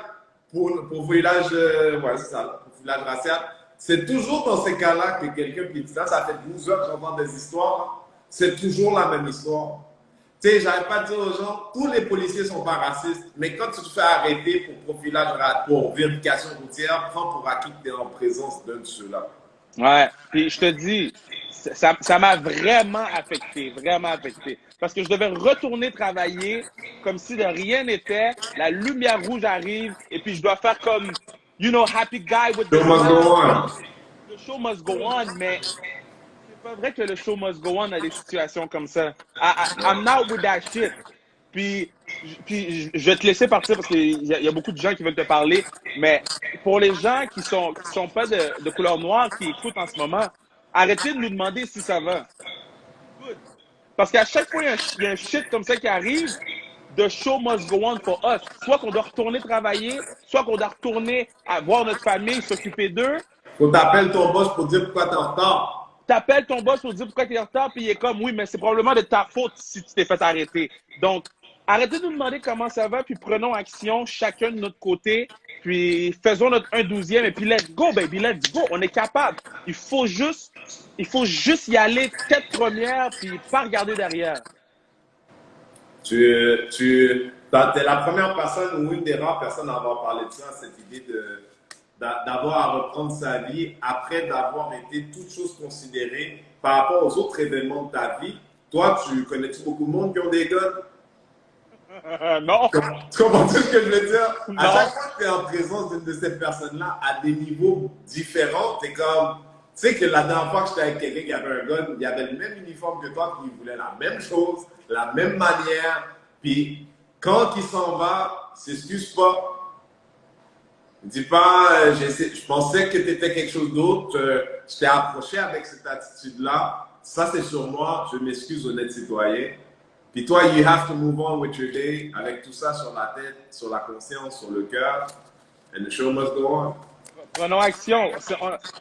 pour profilage, ouais, c'est ça, profilage racial, c'est toujours dans ces cas-là que quelqu'un qui dit ça, ça fait 12 heures que j'entends des histoires, c'est toujours la même histoire. Tu sais, j'arrête pas de dire aux gens, tous les policiers sont pas racistes, mais quand tu te fais arrêter pour profilage, pour vérification routière, prends pour acquis que tu es en présence d'un de ceux-là. Ouais, puis je te dis, ça m'a vraiment affecté, parce que je devais retourner travailler comme si de rien n'était, la lumière rouge arrive, et puis je dois faire comme, you know, happy guy with the Show must go on. The show must go on, mais c'est pas vrai que le show must go on dans des situations comme ça. I'm not with that shit. Puis je vais te laisser partir parce qu'il y a beaucoup de gens qui veulent te parler, mais pour les gens qui sont pas de couleur noire, qui écoutent en ce moment, arrêtez de nous demander si ça va. Parce qu'à chaque fois, il y a un shit comme ça qui arrive, the show must go on for us. Soit qu'on doit retourner travailler, soit qu'on doit retourner à voir notre famille, s'occuper d'eux. Faut t'appeler ton boss pour dire pourquoi t'es en retard. T'appelles ton boss pour dire pourquoi tu es en retard, puis il est comme, oui, mais c'est probablement de ta faute si tu t'es fait arrêter. Donc, arrêtez de nous demander comment ça va, puis prenons action chacun de notre côté, puis faisons notre 1/12e, et puis let's go, baby, let's go. On est capable. Il faut juste y aller tête première, puis pas regarder derrière. T'es la première personne ou une des rares personnes à avoir parlé de ça, cette idée d'avoir à reprendre sa vie après d'avoir été toutes choses considérées par rapport aux autres événements de ta vie. Toi, tu connais-tu beaucoup de monde qui ont des guns? Non. Tu comprends ce que je veux dire? Non. À chaque fois que tu es en présence d'une de ces personnes-là à des niveaux différents, tu es comme. Tu sais que la dernière fois que j'étais avec quelqu'un qui avait un gun, il avait le même uniforme que toi, puis il voulait la même chose, la même manière. Puis quand il s'en va, il s'excuse pas. Il dit pas, je pensais que tu étais quelque chose d'autre, je t'ai approché avec cette attitude-là. Ça, c'est sur moi, je m'excuse, honnête citoyen. Puis toi, you have to move on with your day, avec tout ça sur la tête, sur la conscience, sur le cœur. And the show must go on. Prenons action.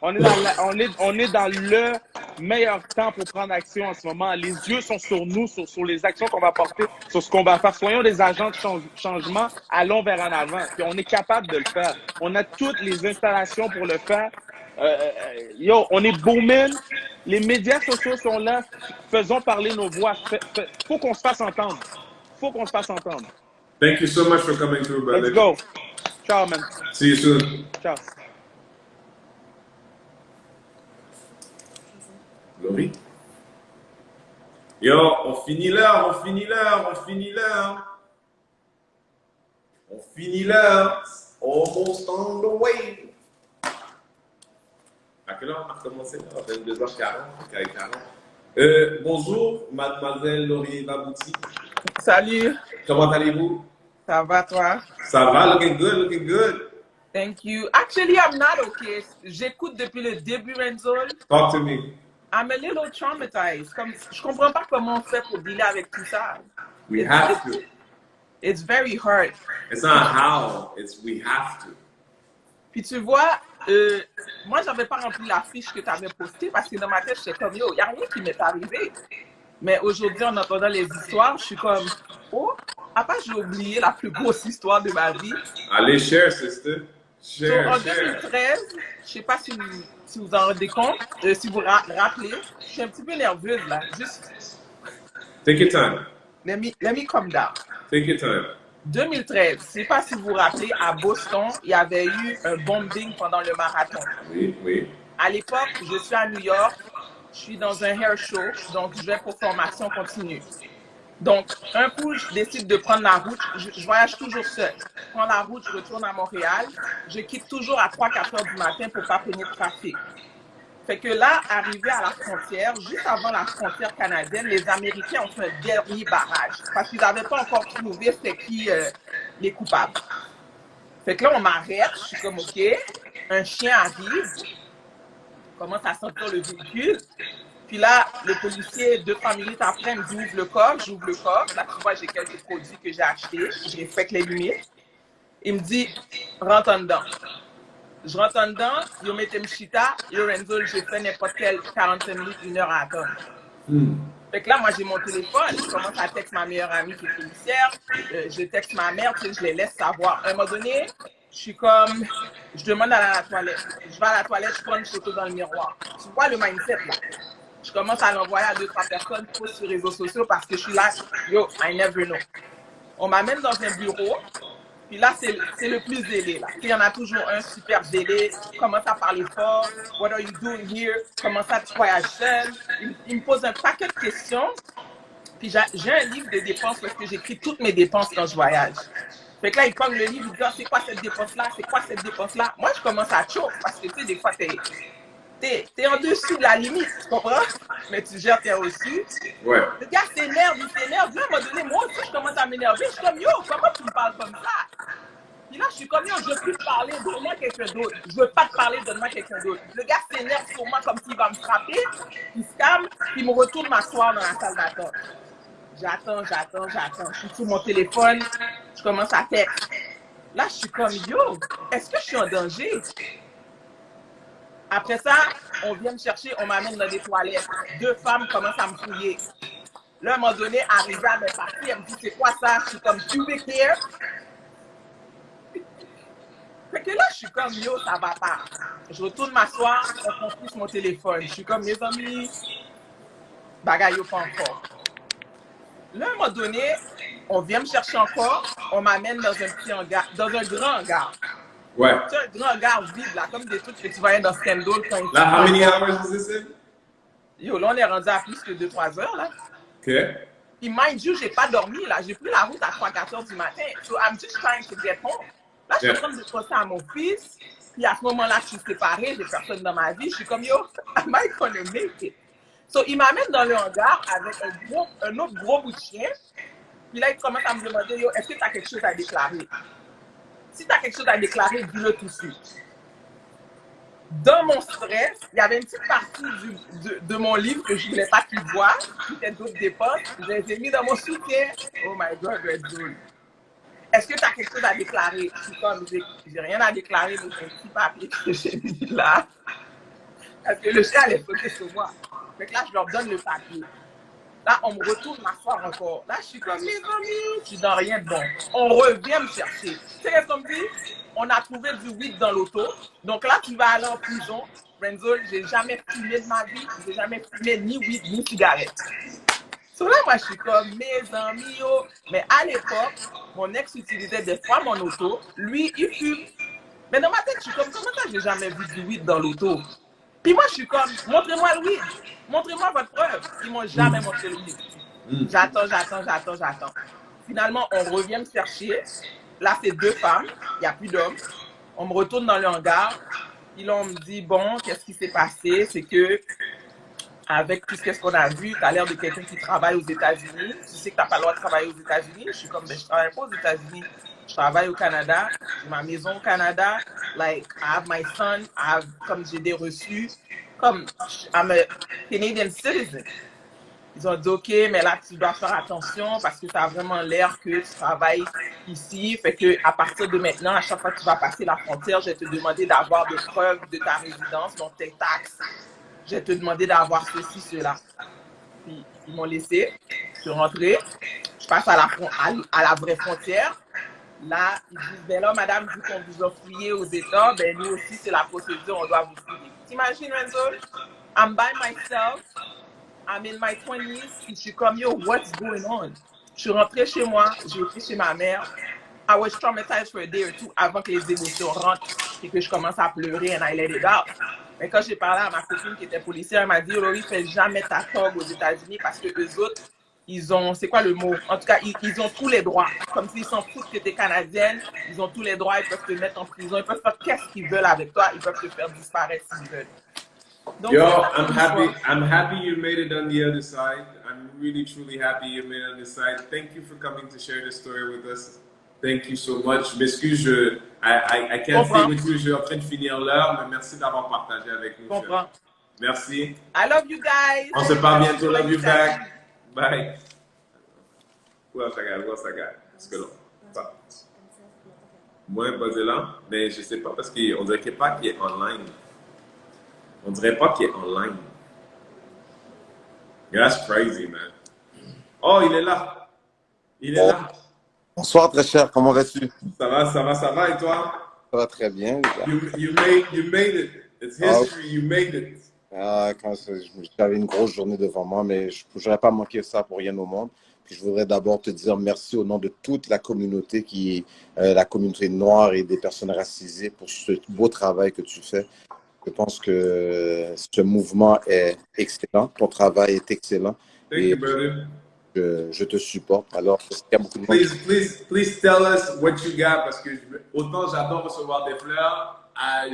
On est dans le meilleur temps pour prendre action en ce moment. Les yeux sont sur nous, sur les actions qu'on va porter, sur ce qu'on va faire. Soyons des agents de changement. Allons vers en avant. Puis on est capable de le faire. On a toutes les installations pour le faire. On est booming. Les médias sociaux sont là. Faisons parler nos voix. Faut qu'on se fasse entendre. Thank you so much for coming through, brother. Let's go. Ciao, man. See you soon. Ciao. Laurie. Yo, on finit l'heure, on finit l'heure, on finit l'heure. On finit l'heure. Almost on the way. À quelle heure on a commencé? À 22h40. Okay, 40. Bonjour, mademoiselle Laurie Babouti. Salut, Comment allez-vous? ça va toi? Ça va, looking good, looking good. Thank you. Actually, I'm not okay. J'écoute depuis le début, Renzo. Talk to me. I'm a little traumatized. Comme, je comprends pas comment on fait pour dealer avec tout ça. We have to. It's very hard. It's not how, it's we have to. Puis tu vois, moi, j'avais pas rempli la fiche que tu avais postée parce que dans ma tête, j'étais comme, yo, y a rien qui m'est arrivé. Mais aujourd'hui, en entendant les histoires, je suis comme, oh, à part j'ai oublié la plus grosse histoire de ma vie. Allez, share, sister. Share, En share. 2013, je sais pas si vous en rendez compte, si vous rappelez, je suis un petit peu nerveuse là. Juste, Take your time. let me calm down. Take your time. 2013, je sais pas si vous vous rappelez, à Boston, il y avait eu un bombing pendant le marathon. Oui, oui. À l'époque, je suis à New York, je suis dans un hair show, donc je vais pour formation continue. Donc, un coup, je décide de prendre la route. Je voyage toujours seul. Je prends la route, je retourne à Montréal. Je quitte toujours à 3-4 heures du matin pour ne pas prendre de trafic. Fait que là, arrivé à la frontière, juste avant la frontière canadienne, les Américains ont fait un dernier barrage parce qu'ils n'avaient pas encore trouvé c'est qui les coupables. Fait que là, on m'arrête. Je suis comme, OK. Un chien arrive. Commence à sentir le véhicule. Puis là, le policier, 2-3 minutes après, me dit ouvre le coffre, j'ouvre le coffre. Là, tu vois, j'ai quelques produits que j'ai achetés. Je respecte les limites. Il me dit rentre en dedans. Je rentre en dedans, yo mettez mchita, yo Renzo, j'ai fait n'importe quelle 45 minutes, 1 heure à attendre. Fait que là, moi, j'ai mon téléphone, je commence à texter ma meilleure amie qui est policière, je texte ma mère, tu sais, je les laisse savoir. À un moment donné, je suis comme, je demande à aller à la toilette. Je vais à la toilette, je prends une photo dans le miroir. Tu vois le mindset là? Je commence à l'envoyer à 2-3 personnes, poste sur les réseaux sociaux parce que je suis là, yo, I never know. On m'amène dans un bureau, puis là, c'est le plus zélé, là. Il y en a toujours un super zélé, commence à parler fort, what are you doing here? Comment ça, tu voyages seul? Il me pose un paquet de questions, puis j'ai un livre de dépenses parce que j'écris toutes mes dépenses quand je voyage. Fait que là, il pogne le livre, il dit, ah, c'est quoi cette dépense-là? C'est quoi cette dépense-là? Moi, je commence à choquer parce que, tu sais, des fois, t'es en dessous de la limite, tu comprends? Mais tu gères tes reçus. Ouais. Le gars s'énerve, il s'énerve. Là, à un moment donné, moi aussi, je commence à m'énerver. Je suis comme, yo, comment tu me parles comme ça? Puis là, je suis comme, yo, je veux plus te parler, donne-moi quelqu'un d'autre. Je veux pas te parler, donne-moi quelqu'un d'autre. Le gars s'énerve sur moi comme s'il va me frapper. Il se calme, puis il me retourne m'asseoir dans la salle d'attente. J'attends. Je suis sur mon téléphone, je commence à texte. Là, je suis comme, yo, est-ce que je suis en danger? Après ça, on vient me chercher, on m'amène dans des toilettes. 2 femmes commencent à me fouiller. Là, à un moment donné, arrivé à mes parties, elle me dit, c'est quoi ça? Je suis comme, pubic hair. Fait que là, je suis comme, yo, ça va pas. Je retourne m'asseoir, on confie mon téléphone. Je suis comme, mes amis, bagaille pas encore. Là, à un moment donné, on vient me chercher encore, on m'amène dans un petit hangar, dans un grand hangar. Ouais. C'est un grand hangar vide, là, comme des trucs que tu voyais dans Scandal. Là, how many hours is this in? Yo, là, on est rendu à plus que 2-3 heures, là. OK. Puis, mind you, j'ai pas dormi, là. J'ai pris la route à 3-4 heures du matin. So, I'm just trying to get home. Là, je suis en train de poster à mon fils. Puis, à ce moment-là, je suis séparée. J'ai personne dans ma vie. Je suis comme, yo, am I gonna make it? So, il m'amène dans le hangar avec un autre gros bout de chien. Puis là, il commence à me demander, yo, est-ce que tu as quelque chose à déclarer? Si tu as quelque chose à déclarer, dis-le tout de suite. Dans mon stress, il y avait une petite partie de mon livre que je ne voulais pas qu'il voie, qui était d'autres dépenses. Je les ai mis dans mon soutien. Oh my God, Red Bull. Est-ce que tu as quelque chose à déclarer? Je suis comme, j'ai rien à déclarer, mais c'est un petit papier que j'ai mis là. Parce que le chien allait sauter sur moi. Fait que là, je leur donne le papier. Là, on me retourne m'asseoir encore. Là, je suis comme, mes amis, je suis dans rien de bon. On revient me chercher. Tu sais qu'est-ce qu'on me dit? On a trouvé du weed dans l'auto. Donc là, tu vas aller en prison. Renzo, j'ai jamais fumé de ma vie. J'ai jamais fumé ni weed, ni cigarette. So là, moi, je suis comme, mes amis, yo. Mais à l'époque, mon ex utilisait des fois mon auto. Lui, il fume. Mais dans ma tête, je suis comme, comment ça, j'ai jamais vu du weed dans l'auto? Puis moi, je suis comme, montrez-moi le weed. Montrez-moi votre preuve. Ils m'ont jamais montré le weed. J'attends. Finalement, on revient me chercher. Là, c'est 2 femmes. Il n'y a plus d'hommes. On me retourne dans le hangar. Puis là, on me dit, bon, qu'est-ce qui s'est passé? C'est que, avec tout ce qu'on a vu, tu as l'air de quelqu'un qui travaille aux États-Unis. Tu sais que tu n'as pas le droit de travailler aux États-Unis. Je suis comme, ben, je ne travaille pas aux États-Unis. Je travaille au Canada. J'ai ma maison au Canada. Like, I have my son. Comme j'ai des reçus. Comme, I'm a Canadian citizen. Ils ont dit, OK, mais là, tu dois faire attention parce que ça a vraiment l'air que tu travailles ici. Fait que à partir de maintenant, à chaque fois que tu vas passer la frontière, je vais te demander d'avoir des preuves de ta résidence, donc tes taxes. Je vais te demander d'avoir ceci, cela. Puis, ils m'ont laissé. Je suis rentrée. Je passe à la vraie frontière. Là, ils disent, ben là, madame, vu qu'on vous a fouillé aux États, ben nous aussi, c'est la procédure, on doit vous fouiller. T'imagines, Renzo? I'm by myself. I'm in my 20s. Je suis comme, yo, what's going on? Je suis rentrée chez moi, j'ai été chez ma mère. I was traumatized for a day or two avant que les émotions rentrent et que je commence à pleurer and I let it out. Mais quand j'ai parlé à ma copine qui était policière, elle m'a dit, Laurie, fais jamais ta togue aux États-Unis parce que eux autres, ils ont, c'est quoi le mot? En tout cas, ils ont tous les droits. Comme s'ils s'en foutent que tu es canadienne, ils ont tous les droits, ils peuvent te mettre en prison, ils peuvent faire qu'est-ce qu'ils veulent avec toi, ils peuvent te faire disparaître s'ils veulent. Donc, Yo, I'm happy you made it on the other side. I'm really, truly happy you made it on the side. Thank you for coming to share this story with us. Thank you so much. Je m'excuse, I can't stay with you. Je suis en train de finir l'heure, mais merci d'avoir partagé avec nous. Comprends. Merci. I love you guys. On se parle bientôt. Love you back. Bye. Who else I got? Parce que non. Pas. Moi, basé là, mais je sais pas parce qu'on dirait qu'il pas qu'il est online. On dirait pas qu'il est online. Yeah, that's crazy, man. Oh, il est là. Il est là. Bonsoir, très cher. Comment vas-tu? Ça va, et toi? Ça va très bien. You made it. It's history. You made it. J'avais une grosse journée devant moi, mais je n'aurais pas manqué ça pour rien au monde. Puis je voudrais d'abord te dire merci au nom de toute la communauté, la communauté noire et des personnes racisées pour ce beau travail que tu fais. Je pense que ce mouvement est excellent. Ton travail est excellent. Thank you, brother. Je te supporte. Alors, parce qu'il y a beaucoup de monde. Please tell us what you got, parce que autant j'adore recevoir des fleurs,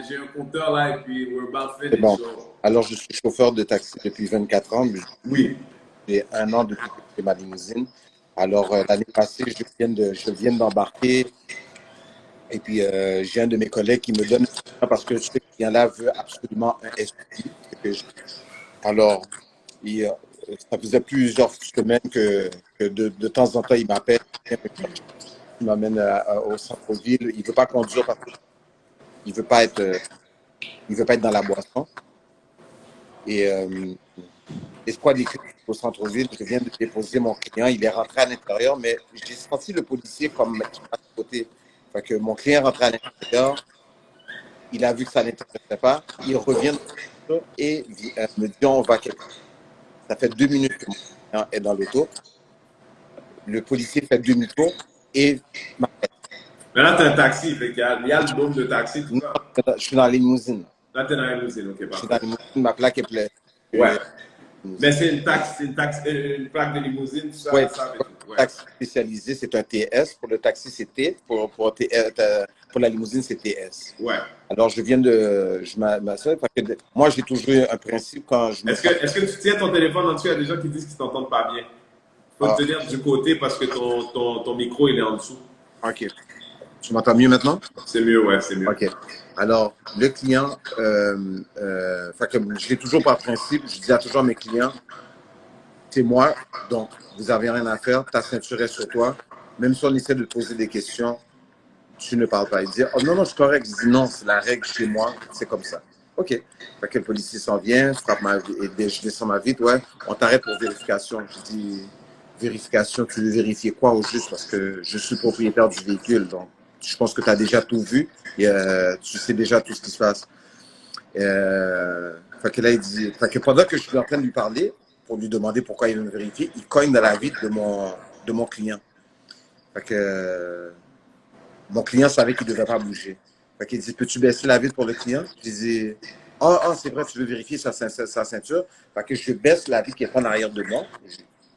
j'ai un compteur là et puis we're about finished. Bon. So. Alors, je suis chauffeur de taxi depuis 24 ans. Oui. J'ai 1 an depuis que j'ai fait ma limousine. Alors, l'année passée, je viens d'embarquer. Et puis, j'ai un de mes collègues qui me donne parce que ce client-là veut absolument un SUV. Alors, ça faisait plusieurs semaines que de temps en temps, il m'appelle. Il m'amène au centre-ville. Il ne veut pas conduire parce qu'il ne veut pas être dans la boisson. Et c'est quoi d'écrire au centre-ville? Je viens de déposer mon client. Il est rentré à l'intérieur, mais j'ai senti le policier comme à côté. Fait que mon client rentre à l'intérieur, il a vu que ça ne l'intéressait pas, il revient et me dit on va quelque part. Ça fait 2 minutes que mon client est dans l'auto. Le policier fait demi-tour et m'arrête. Mais là, tu as un taxi, fait qu'il y a le nombre de taxis, tout ça. Je suis dans la limousine. Là, tu es dans la limousine, ok, Je parfait. suis dans la limousine, ma plaque est pleine. Ouais. Mais c'est une plaque de limousine, tout ça. Ouais, ça pour le taxi spécialisé, c'est un TS. Pour le taxi, c'est T. Pour la limousine, c'est TS. Ouais. Alors, je m'assure. Moi, j'ai toujours eu un principe quand je me... Est-ce que tu tiens ton téléphone en dessous? Il y a des gens qui disent qu'ils ne t'entendent pas bien. Il faut te tenir du côté parce que ton micro, il est en dessous. OK. Tu m'entends mieux maintenant? C'est mieux, ouais, c'est mieux. OK. Alors, le client, je l'ai toujours par principe, je dis à toujours à mes clients, c'est moi, donc vous n'avez rien à faire, ta ceinture est sur toi. Même si on essaie de te poser des questions, tu ne parles pas. Il dit, oh non, non, je suis correct. Je dis, non, c'est la règle chez moi, c'est comme ça. OK. Fait que le policier s'en vient, frappe je descends ma vitre, ouais, on t'arrête pour vérification. Je dis, vérification, tu veux vérifier quoi au juste? Parce que je suis propriétaire du véhicule, donc je pense que tu as déjà tout vu, et, tu sais déjà tout ce qui se passe. Fait que là, il dit, fait que pendant que je suis en train de lui parler, pour lui demander pourquoi il veut me vérifier, il cogne dans la vitre de mon client. Fait que mon client savait qu'il ne devait pas bouger. Fait qu'il dit, peux-tu baisser la vitre pour le client? Je dis, C'est vrai, tu veux vérifier sa ceinture. Fait que je baisse la vitre qui est en arrière de moi.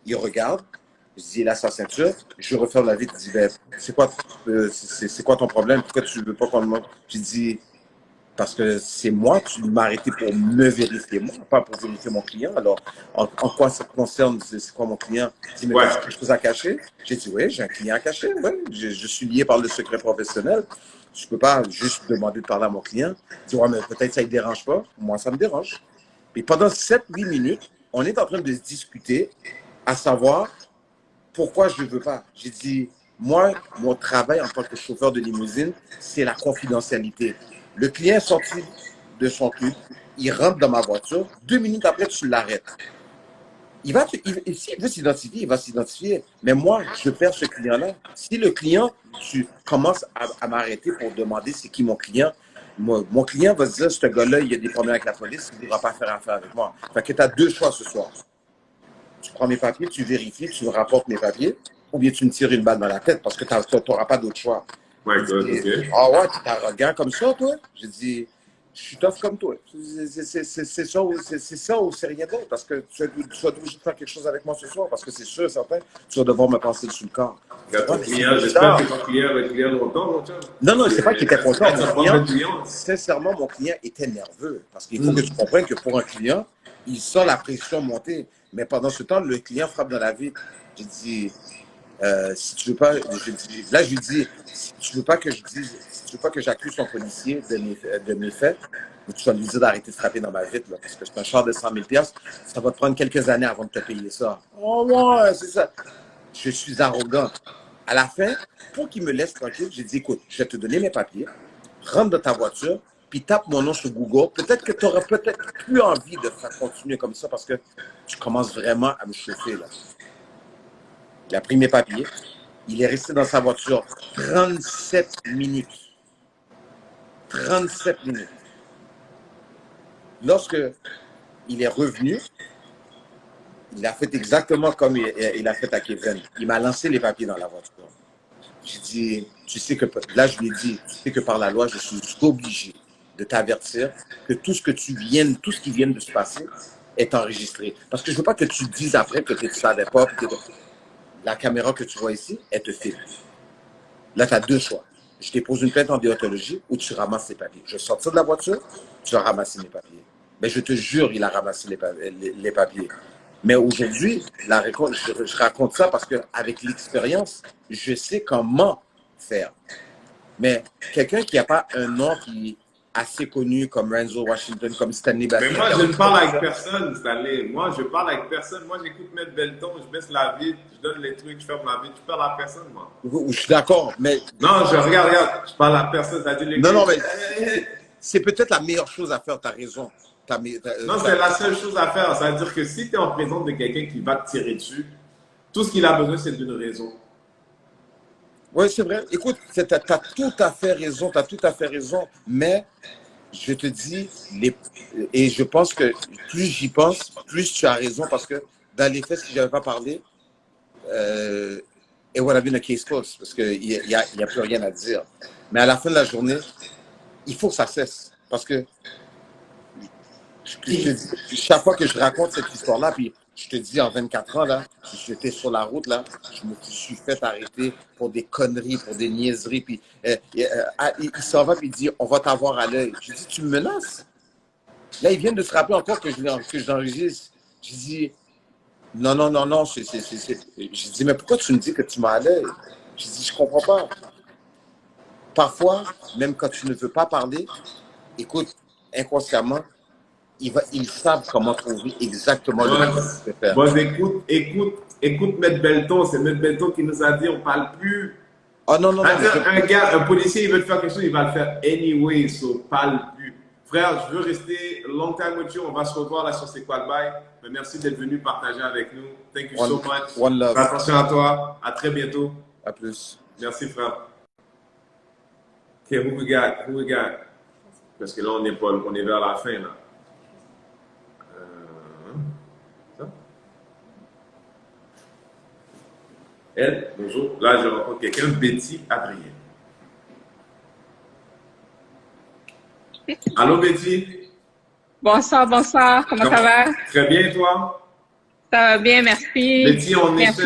Il regarde. Je dis, il a sa ceinture. Je referme la vitre. Je dis, ben, c'est quoi ton problème? Pourquoi tu veux pas qu'on me... Je dis, parce que c'est moi, tu m'as arrêté pour me vérifier, moi, pas pour vérifier mon client. Alors, en quoi ça te concerne? C'est quoi mon client? Il me dit, Ouais. t'as quelque chose à cacher? J'ai dit, oui, j'ai un client à cacher. Oui, je suis lié par le secret professionnel. Je peux pas juste demander de parler à mon client. Il dit, ouais, mais peut-être ça ne dérange pas. Moi, ça me dérange. Puis pendant 7-8 minutes, on est en train de se discuter à savoir pourquoi je ne veux pas. J'ai dit, moi, mon travail en tant que chauffeur de limousine, c'est la confidentialité. Le client est sorti de son club, il rentre dans ma voiture, 2 minutes après, tu l'arrêtes. S'il veut s'identifier, il va s'identifier. Mais moi, je perds ce client-là. Si le client, tu commences à m'arrêter pour demander c'est qui mon client, mon client va se dire, ce gars-là, il a des problèmes avec la police, il ne pourra pas faire affaire avec moi. Fait que tu as 2 choix ce soir. Tu prends mes papiers, tu vérifies, tu me rapportes mes papiers, ou bien tu me tires une balle dans la tête parce que tu n'auras pas d'autre choix. Ouais, good, ok. Ah ouais, tu es arrogant comme ça, toi? J'ai dit, je suis tough comme toi. C'est ça ou c'est rien d'autre parce que tu vas obligé de faire quelque chose avec moi ce soir parce que c'est sûr, certain, tu vas devoir me passer dessus le corps. Regarde ton client, j'espère que ton client va être client longtemps, mon chum. Non, c'est pas qu'il était content. Mon client, Sincèrement, mon client était nerveux parce qu'il faut que tu comprennes que pour un client, il sent la pression monter. Mais pendant ce temps, le client frappe dans la vitre. J'ai dit, si tu veux pas, là, je lui dis, si tu veux pas que j'accuse ton policier de mes faits, tu vas lui dire d'arrêter de frapper dans ma vitre, là, parce que c'est un char de 100 000 $, ça va te prendre quelques années avant de te payer ça. Oh ouais, c'est ça. Je suis arrogant. À la fin, pour qu'il me laisse tranquille, j'ai dit, écoute, je vais te donner mes papiers, rentre dans ta voiture, puis tape mon nom sur Google. Peut-être que tu n'auras peut-être plus envie de faire continuer comme ça parce que tu commences vraiment à me chauffer, là. Il a pris mes papiers. Il est resté dans sa voiture 37 minutes. 37 minutes. Lorsque il est revenu, il a fait exactement comme il a fait à Kevin. Il m'a lancé les papiers dans la voiture. J'ai dit, tu sais que, là je lui ai dit, tu sais que par la loi, je suis obligé de t'avertir que tout ce qui vient de se passer est enregistré. Parce que je ne veux pas que tu dises après que tu ne savais pas. La caméra que tu vois ici, elle te filme. Là, tu as 2 choix. Je dépose une plainte en déontologie ou tu ramasses les papiers. Je sors de la voiture, tu vas ramasser mes papiers. Mais je te jure, il a ramassé les papiers. Mais aujourd'hui, je raconte ça parce qu'avec l'expérience, je sais comment faire. Mais quelqu'un qui n'a pas un nom qui est assez connu comme Renzo Washington, comme Stanley Bassett. Mais moi, je ne parle avec personne, Stanley. Moi, je parle avec personne. Moi, j'écoute Maître Belton, je baisse la vitre, je donne les trucs, je ferme la vitre. Je parle à personne, moi. Je suis d'accord, mais... Non, regarde, je parle à personne. Non, mais c'est peut-être la meilleure chose à faire, tu as raison. Non, c'est la seule chose à faire. Ça veut dire que si tu es en présence de quelqu'un qui va te tirer dessus, tout ce qu'il a besoin, c'est d'une raison. Oui, c'est vrai. Écoute, tu as tout à fait raison, mais je te dis, et je pense que plus j'y pense, plus tu as raison, parce que dans les faits, si je n'avais pas parlé, it would have been a case closed, parce qu'il n'y a plus rien à dire. Mais à la fin de la journée, il faut que ça cesse, parce que chaque fois que je raconte cette histoire-là, puis je te dis, en 24 ans, là, j'étais sur la route, là, je me suis fait arrêter pour des conneries, pour des niaiseries. Puis il s'en va, puis il dit, on va t'avoir à l'œil. Je dis, tu me menaces? Là, ils viennent de se rappeler encore que j'enregistre. Je dis, non. Je dis, mais pourquoi tu me dis que tu m'as à l'œil? Je dis, je comprends pas. Parfois, même quand tu ne veux pas parler, écoute, inconsciemment, ils savent comment trouver exactement le moment de faire. Bon, écoute Maître Belton. C'est Maître Belton qui nous a dit on ne parle plus. Oh non. Un policier, il veut te faire quelque chose, il va le faire anyway, so parle plus. Frère, je veux rester long time with you. On va se revoir là sur C'est quoi le bail. Mais merci d'être venu partager avec nous. Thank you so much. One love. Fais attention à toi. À très bientôt. À plus. Merci, frère. OK, who we got? Parce que là, on est vers la fin, là. Elle, bonjour. Là, je rencontre quelqu'un, Betty Adrien. Allô, Betty? Bonsoir, bonsoir. Comment ça va? Très bien, toi? Ça va bien, merci. Betty, Merci.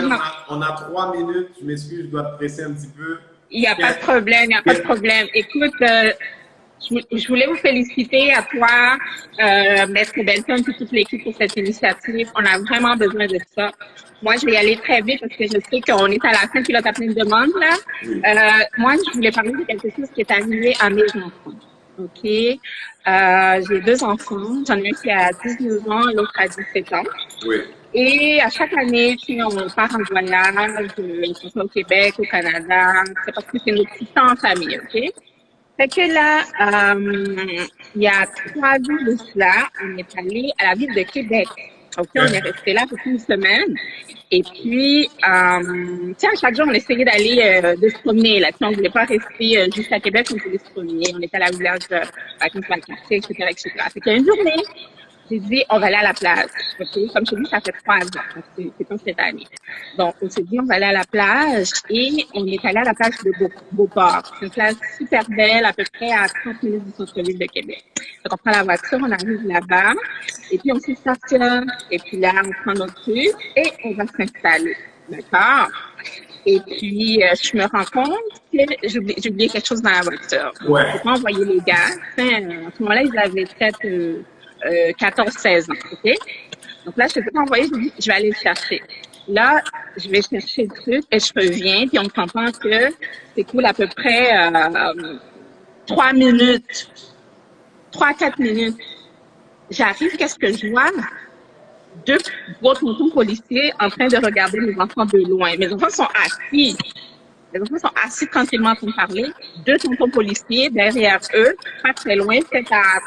on a 3 minutes. Je m'excuse, je dois te presser un petit peu. Il n'y a pas de problème, il n'y a pas de problème. Écoute, je voulais vous féliciter à toi, Maître Belton et toute l'équipe pour cette initiative. On a vraiment besoin de ça. Moi, je vais y aller très vite parce que je sais qu'on est à la fin, puis là, tu as plein de demandes, là. Oui. Moi, je voulais parler de quelque chose qui est arrivé à mes enfants. OK? J'ai 2 enfants. J'en ai un qui a 19 ans, l'autre a 17 ans. Oui. Et à chaque année, tu sais, on part en voyage, que ce soit au Québec, au Canada, c'est parce que c'est notre petit temps en famille, OK? Fait que là, il y a 3 jours de cela, on est allé à la ville de Québec. OK, on est resté là pour une semaine. Et puis, tu sais, à chaque jour, on essayait d'aller de se promener, là. Tu sais, on voulait pas rester juste à Québec, on voulait se promener. On était à la village à quartier, etc., etc. Fait qu'il y a une journée, j'ai dit, on va aller à la plage. OK? Comme je te dis, ça fait 3 ans. Donc, c'est comme cette année. Donc, on s'est dit, on va aller à la plage et on est allé à la plage de Beauport. C'est une plage super belle, à peu près à 30 minutes du centre-ville de Québec. Donc, on prend la voiture, on arrive là-bas et puis on s'assure et puis là, on prend notre truc et on va s'installer. D'accord? Et puis, je me rends compte que j'ai oublié quelque chose dans la voiture. Ouais. Je peux pas envoyer les gars. À ce moment-là, ils avaient peut-être 14-16 ans, OK? Donc là, je ne peux pas envoyer, je dis, je vais aller le chercher. Là, je vais chercher le truc et je reviens, puis on comprend que c'est cool à peu près 3 minutes, 3-4 minutes. J'arrive, qu'est-ce que je vois? 2 gros tontons policiers en train de regarder mes enfants de loin. Mes enfants sont assis. Les enfants sont assis tranquillement en train de parler. 2 tontons policiers derrière eux, pas très loin, peut-être à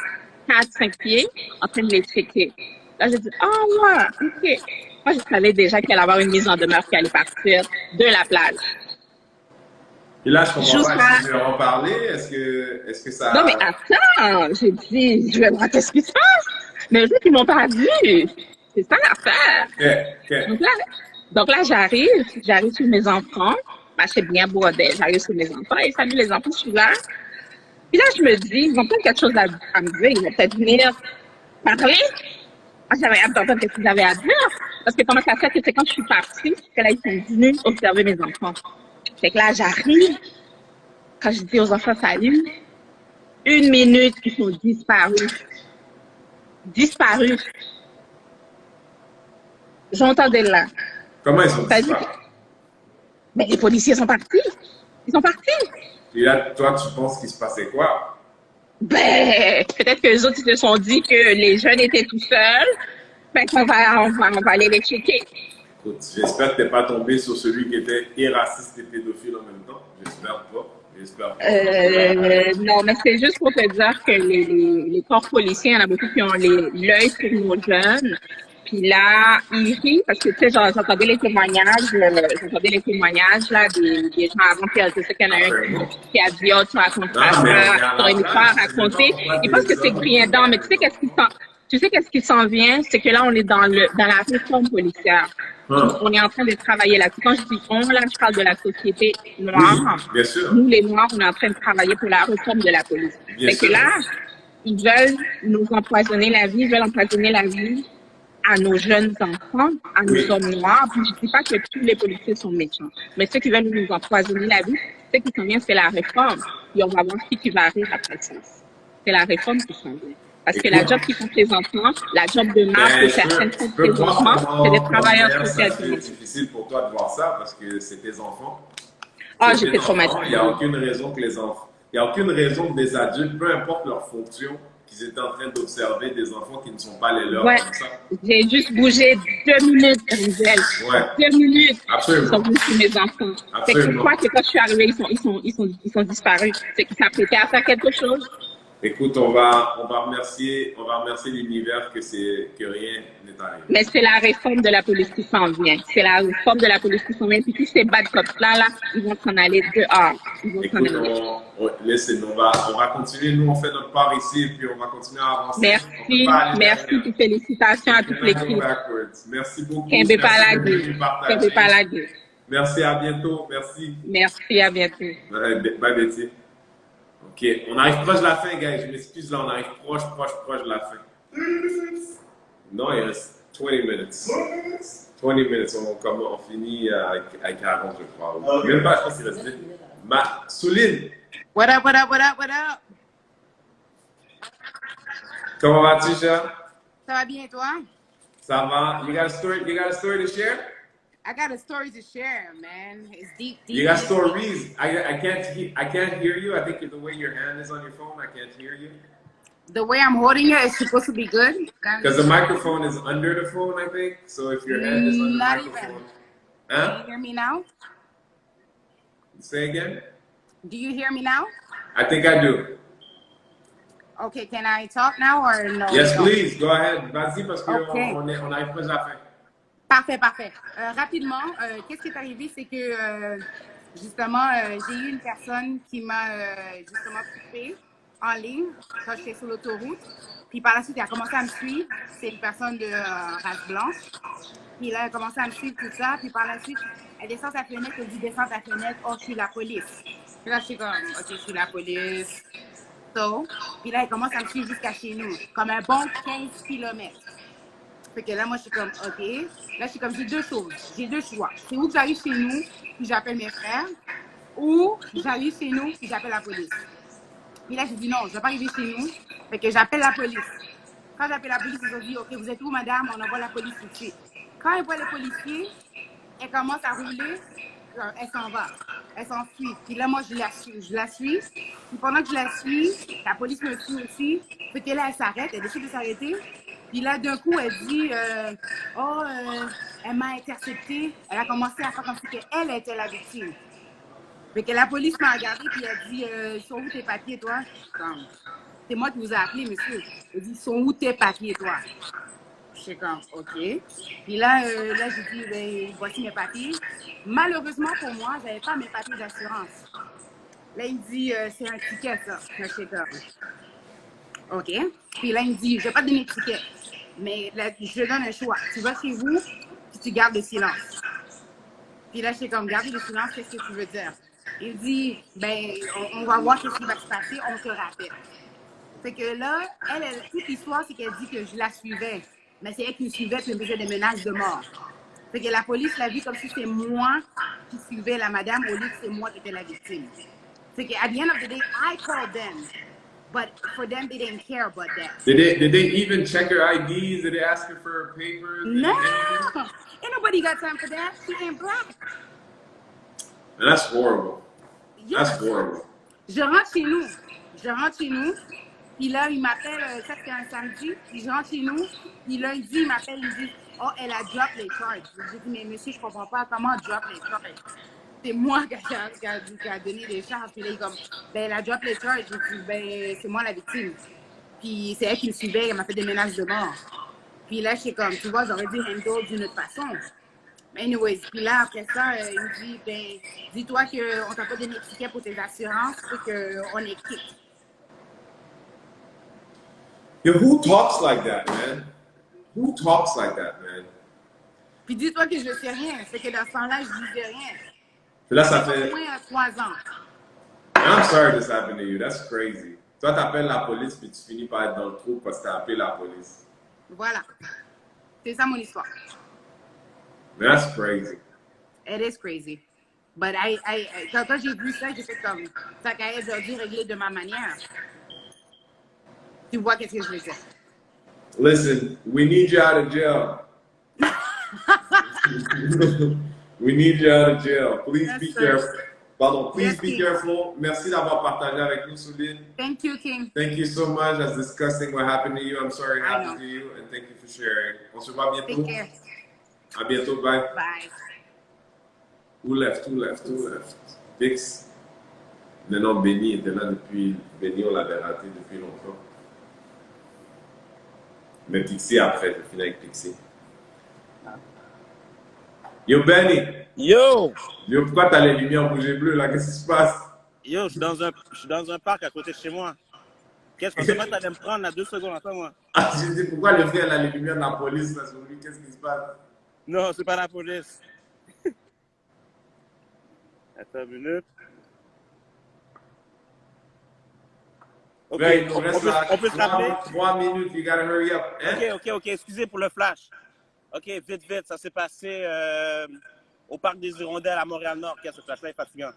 4-5 pieds, en train de les checker. Là, j'ai dit, ouais, OK. Moi, je savais déjà qu'il allait avoir une mise en demeure qui allait partir de la plage. Et là, je comprends Juste pas. Est-ce que tu veux en parler? Est-ce que ça... Non, mais attends, j'ai dit, je vais voir qu'est-ce qui se passe. Mais eux, ils m'ont pas vu. C'est ça l'affaire. OK. Donc là, j'arrive sur mes enfants. C'est bien bordel. J'arrive sur mes enfants et salut les enfants, je suis là. Puis là, je me dis, ils ont peut-être quelque chose à me dire. Ils vont peut-être venir parler. Moi, j'avais hâte d'entendre ce qu'ils avaient à dire. Parce que comment ça fait que c'est quand je suis partie que là, ils sont venus observer mes enfants. Fait que là, j'arrive. Quand je dis aux enfants salut, 1 minute, ils sont disparus. Disparus. J'entendais là. Comment ils sont disparus? Mais les policiers sont partis. Ils sont partis. Et là, toi, tu penses qu'il se passait quoi? Peut-être que les autres, ils se sont dit que les jeunes étaient tout seuls. Fait qu'on va aller les checker. Écoute, j'espère que tu n'es pas tombé sur celui qui était et raciste et pédophile en même temps. J'espère pas. Non, mais c'est juste pour te dire que les corps policiers, il y en a beaucoup qui ont l'œil sur nos jeunes. Puis là, ils rient parce que, tu sais, j'entendais les témoignages là, des gens avant, puis je sais qu'il y en a un qui a dit, oh, tu racontes pas ça, tu as une histoire à raconter. Ils pensent que c'est griendant, mais tu sais qu'est-ce qui s'en vient? C'est que là, on est dans la réforme policière. On est en train de travailler là-dessus. Quand je dis on, là, je parle de la société noire. Oui, bien sûr. Nous, les Noirs, on est en train de travailler pour la réforme de la police. Fait que là, ils veulent nous empoisonner la vie, ils veulent empoisonner la vie à nos jeunes enfants, à nos hommes noirs. Puis je ne dis pas que tous les policiers sont méchants, mais ceux qui veulent nous empoisonner la vie, ce qui s'en vient, c'est la réforme. Et on va voir qui va arriver après ça. C'est la réforme qui s'en vient. Parce que la job qui font les enfants, la job de mère de certaines font les enfants, c'est des travailleurs sociaux. C'est difficile pour toi de voir ça parce que c'est tes enfants. J'étais traumatisée. Il n'y a aucune raison que les enfants, il n'y a aucune raison que des adultes, peu importe leur fonction, qu'ils étaient en train d'observer des enfants qui ne sont pas les leurs comme ça. J'ai juste bougé 2 minutes, Rizal. 2 minutes. Absolument. Ils sont venus sur mes enfants. C'est que je crois que quand je suis arrivée, ils sont disparus. C'est qu'ils s'apprêtaient à faire quelque chose. Écoute, on va remercier l'univers que rien n'est arrivé. Mais c'est la réforme de la police qui s'en vient. C'est la réforme de la police qui s'en vient. Puis tous ces bad cops-là, ils vont s'en aller dehors. Ils vont s'en aller. On va continuer. Nous, on fait notre part ici et puis on va continuer à avancer. Merci. Puis félicitations à toute l'équipe. Merci beaucoup. Merci, à bientôt. Merci, à bientôt. Bye, Betty. OK, on arrive proche de la fin, gars. Je m'excuse, là, on arrive proche de la fin. Non, il reste 20 minutes. 20 minutes, on finit à 40, je crois. Même pas, je pense qu'il reste 10. Souline, What up, what up, what up, what up? comment vas-tu, cher? Ça va bien, toi? Ça va? You got a story to share? I got a story to share, man. It's deep, deep. You got deep. stories. I can't hear you. I think the way your hand is on your phone, I can't hear you. The way I'm holding it is supposed to be good. Because the microphone is under the phone, I think. So if your hand is on the Not microphone. even. Huh? Do you hear me now? Say again? Do you hear me now? I think I do. Okay, can I talk now or no? Yes, No. please. Go ahead. Vas-y parce qu'on Okay. on arrive presque à la fin. Parfait, parfait. Rapidement, qu'est-ce qui est arrivé, c'est que justement, j'ai eu une personne qui m'a justement coupé en ligne quand j'étais sur l'autoroute. Puis par la suite, elle a commencé à me suivre. C'est une personne de race blanche. Puis là, elle a commencé à me suivre tout ça. Puis par la suite, elle descend sa fenêtre, elle dit descends ta fenêtre, oh, je suis la police. Puis là, je suis comme, ok, je suis la police. So, puis là, elle commence à me suivre jusqu'à chez nous, comme un bon 15 km. Fait que là, moi, je suis comme, OK. Là, je suis comme, j'ai deux choses. J'ai deux choix. C'est où que j'arrive chez nous, puis j'appelle mes frères, ou j'arrive chez nous, puis j'appelle la police. Puis là, j'ai dit non, je ne vais pas arriver chez nous. Fait que j'appelle la police. Quand j'appelle la police, ils ont dit, OK, vous êtes où, madame? On envoie la police tout de suite. Quand elle voit les policiers, elle commence à rouler, elle s'en va. Elle s'enfuit. Puis là, moi, je la suis. Puis pendant que je la suis, la police me suit aussi. Fait que là, elle s'arrête, elle décide de s'arrêter. Puis là, d'un coup, elle dit, elle m'a interceptée. Elle a commencé à faire comme si elle était la victime. Fait que la police m'a regardée, puis elle dit, sont où tes papiers, toi? Comme, c'est moi qui vous ai appelé, monsieur. Elle dit, sont où tes papiers, toi? Je suis comme, OK. Puis là, j'ai dit, ben, voici mes papiers. Malheureusement pour moi, je n'avais pas mes papiers d'assurance. Là, il me dit, c'est un ticket, ça. Je suis comme, OK. Puis là, il me dit, je ne vais pas te donner de ticket. Mais là, je te donne un choix. Tu vas chez vous, puis tu gardes le silence. Puis là, je suis comme, garder le silence, qu'est-ce que tu veux dire? Il me dit, ben, on va voir ce qui va se passer, on te rappelle. Fait que là, toute l'histoire, c'est qu'elle dit que je la suivais. Mais c'est elle qui me suivait et me faisait des menaces de mort. Fait que la police l'a vu comme si c'était moi qui suivais la madame au lieu que c'est moi qui étais la victime. Fait que at the end of the day, I called them. But for them, they didn't care about that. Did they even check your IDs? Did they ask you for papers? No! Ain't nobody got time for that. She ain't black. And that's horrible. Yes. That's horrible. Je rentre chez nous. Puis là, il m'appelle, ça c'était un samedi. Puis je rentre chez nous. Puis là, il m'appelle, il dit, oh, elle a drop les charges. J'ai dit, mais monsieur, je comprends pas comment drop les charges. C'est moi qui a donné les charges. Puis là, il est comme, ben, elle a drop les charges. J'ai dit, ben, c'est moi la victime. Puis c'est elle qui me suivait, elle m'a fait des menaces de mort. Puis là, je suis comme, tu vois, j'aurais dû handle d'une autre façon. Mais anyways, puis là, après ça, il me dit, ben, dis-toi qu'on t'a pas donné de ticket pour tes assurances, et qu'on est quitte. Yo, who talks like that, man? Who talks like that, man? Puis dis-toi que je sais rien. C'est que dans ce temps-là, je disais rien. Puis là, ça fait... Au moins 3 ans. I'm sorry this happened to you. That's crazy. Toi, t'appelles la police, puis tu finis par être dans le trou parce que t'as appelé la police. Voilà. C'est ça mon histoire. That's crazy. It is crazy. But quand j'ai vu ça, j'ai fait comme, ça qu'elle a dû régler de ma manière. Tu vois qu'est-ce que je veux dire? Listen, we need you out of jail. We need you out of jail. Please Yes, be sir. careful. Pardon, please Yes, be King. careful. Merci d'avoir partagé avec nous, Souline. Thank you, King. Thank you so much. That's disgusting what happened to you. I'm sorry it I happened know. to you, and thank you for sharing. On se voit bientôt. Take care. À bientôt. Bye. Bye. Who left? Fix. Maintenant, Benny était là depuis. Benny, on l'avait raté depuis longtemps. Mais Pixie après, je finis avec Pixie. Yo, Benny! Yo! Yo, pourquoi t'as les lumières bougées bleues là? Qu'est-ce qui se passe? Yo, je suis dans un parc à côté de chez moi. Qu'est-ce que tu allais me prendre là 2 secondes, attends-moi. Ah, j'ai dit, pourquoi le frère a les lumières de la police là sur lui? Qu'est-ce qui se passe? Non, c'est pas la police. Attends une minute. Ok, Là, il nous reste on peut se rappeler? 3 minutes. You gotta hurry up. Hein? Ok, excusez pour le flash. Ok, vite, ça s'est passé au Parc des Hirondelles à Montréal-Nord. Ce flash-là est fatigant.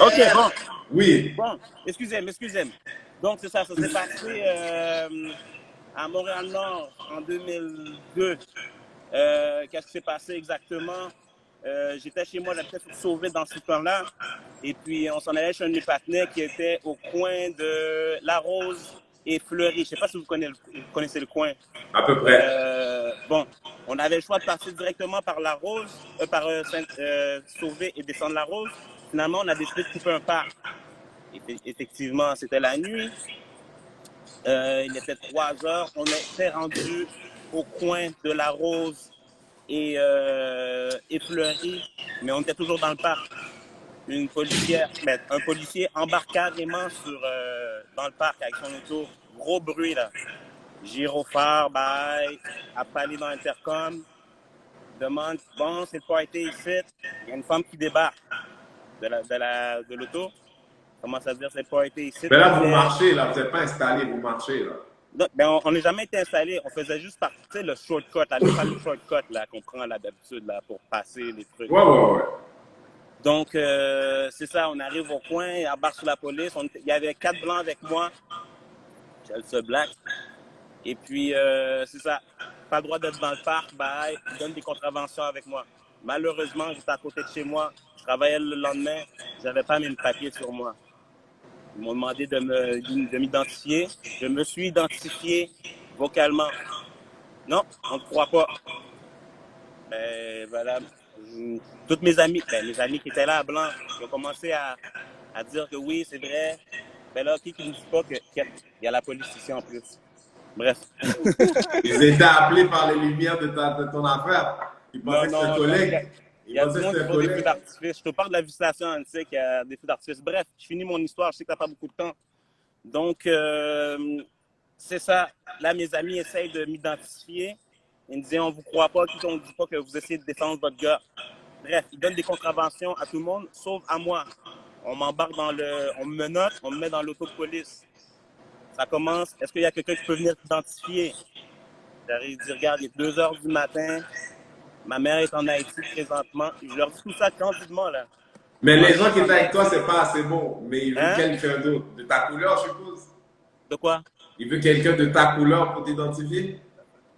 Ok, bon. Oui. Bon, excusez-moi. Donc, c'est ça s'est passé à Montréal-Nord en 2002. Qu'est-ce qui s'est passé exactement? J'étais chez moi, j'habitais sur Sauvé dans ce temps-là. Et puis, on s'en allait chez un de mes partenaires qui était au coin de La Rose et Fleury. Je ne sais pas si vous connaissez le coin. À peu près. Bon, on avait le choix de passer directement par La Rose, Sauvé et descendre La Rose. Finalement, on a décidé de couper un parc. Effectivement, c'était la nuit. Il était 3 heures. On était rendu au coin de La Rose et Fleury, mais on était toujours dans le parc. Un policier embarque carrément dans le parc avec son auto. Gros bruit, là. Gyrophare, bye, à parler dans l'intercom. Demande, bon, c'est le party ici. Il y a une femme qui débarque de l'auto. Commence à dire, c'est le party ici. Mais là, vous marchez, là. Vous n'êtes pas installé, vous marchez, là. Non, ben on n'a jamais été installé. On faisait juste le shortcut, le fameux shortcut là, qu'on prend là, d'habitude là, pour passer les trucs. Ouais. Donc, c'est ça, on arrive au coin, il embarque sur la police. Il y avait 4 blancs avec moi. J'ai le seul black. Et puis, c'est ça. Pas le droit d'être dans le parc, bye. Ils donnent des contraventions avec moi. Malheureusement, j'étais à côté de chez moi. Je travaillais le lendemain. Je n'avais pas mis le papier sur moi. Ils m'ont demandé de m'identifier. Je me suis identifié vocalement. Non, on ne croit pas. Ben voilà. Toutes mes amis qui étaient là à Blanc, ils ont commencé à dire que oui, c'est vrai. Ben là, qui ne dit pas qu'il y a la police ici en plus? Bref. Ils étaient appelés par les lumières de ton affaire. Ils pensaient que c'était un collègue. Il y a du monde qui font des feux d'artifice. Je te parle de la visitation antique, il y a des feux d'artifice. Bref, je finis mon histoire, je sais que tu n'as pas beaucoup de temps. Donc, c'est ça. Là, mes amis essayent de m'identifier. Ils me disent, on ne vous croit pas, on ne dit pas que vous essayez de défendre votre gars. Bref, ils donnent des contraventions à tout le monde, sauf à moi. On m'embarque on me menotte, on me met dans l'auto de police. Ça commence, est-ce qu'il y a quelqu'un qui peut venir t'identifier? J'arrive, je dis, regarde, il est 2 heures du matin. Ma mère est en Haïti présentement. Je leur dis tout ça candidement, là. Mais les gens qui étaient avec toi, c'est pas assez bon. Mais il veut quelqu'un d'autre. De ta couleur, je suppose. De quoi? Il veut quelqu'un de ta couleur pour t'identifier?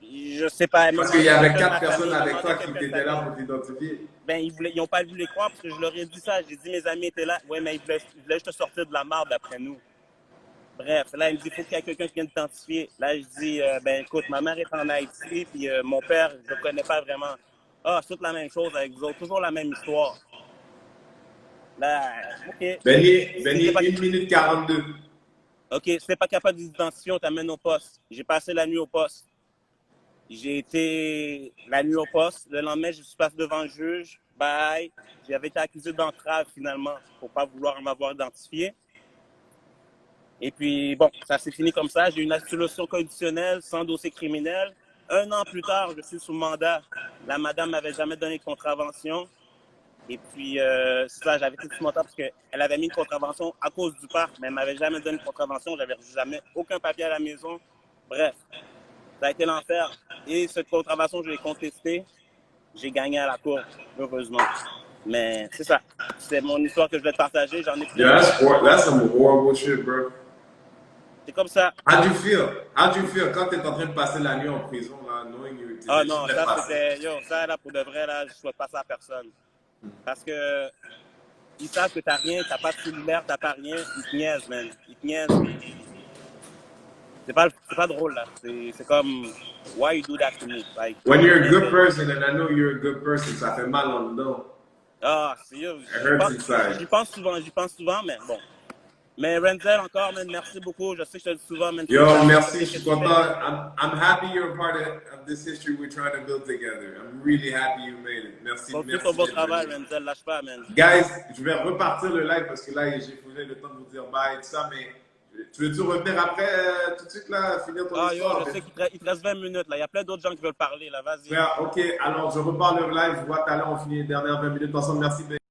Je sais pas. Parce qu'il y avait 4 personnes avec toi qui étaient là pour t'identifier. Ben, ils n'ont pas voulu les croire parce que je leur ai dit ça. J'ai dit, mes amis étaient là. Ouais, mais ils voulaient juste sortir de la marde après nous. Bref, là, il me dit, il faut qu'il y ait quelqu'un qui vienne t'identifier. Là, je dis, ben, écoute, ma mère est en Haïti, puis mon père, je ne le connais pas vraiment. Ah, c'est toute la même chose avec vous autres, toujours la même histoire. Là, OK. Benny, 1 minute 42. OK, si t'es pas capable d'identifier, on t'amène au poste. J'ai passé la nuit au poste. J'ai été la nuit au poste. Le lendemain, je suis passé devant le juge. Bye. J'avais été accusé d'entrave, finalement, pour pas vouloir m'avoir identifié. Et puis, bon, ça s'est fini comme ça. J'ai eu une absolution conditionnelle sans dossier criminel. 1 an plus tard, je suis sous mandat. La madame m'avait jamais donné de contravention. Et puis, c'est ça, j'avais été sous mandat parce qu'elle avait mis une contravention à cause du parc, mais elle m'avait jamais donné de contravention. J'avais jamais aucun papier à la maison. Bref, ça a été l'enfer. Et cette contravention, je l'ai contestée. J'ai gagné à la cour, heureusement. Mais c'est ça. C'est mon histoire que je vais te partager. J'en ai plus. Yeah, that's some horrible shit, bro. C'est comme ça. How do you feel quand tu es en train de passer la nuit en prison, là, knowing you? Ah non, ça c'était... Yo, ça là, pour de vrai, là, je souhaite pas ça à personne. Parce que ils savent que t'as rien, t'as pas de cellulaire, t'as pas rien, ils te niaisent, man. Ils te niaisent. C'est pas drôle, là. C'est comme, why you do that to me? Like, when you're a good person, and I know you're a good person, ça fait mal en dedans. Ah, c'est yo. J'y pense souvent, mais bon. Mais Renzel, encore, man, merci beaucoup. Je sais que je te le dis souvent, man. Yo, merci, je suis content. I'm happy you're a part of this history we're trying to build together. I'm really happy you made it. Merci. Continue ton beau travail, Renzel, lâche pas, man. Guys, je vais repartir le live parce que là, j'ai pris le temps de vous dire bye et tout ça, mais Tu veux-tu revenir après, tout de suite, là, finir ton Ah, yo, histoire? je sais qu'il te reste 20 minutes, là. Il y a plein d'autres gens qui veulent parler, là. Vas-y. Frère, ok, alors je repars le live. Je vois tout à l'heure, on finit les dernières 20 minutes ensemble. Merci, Ben.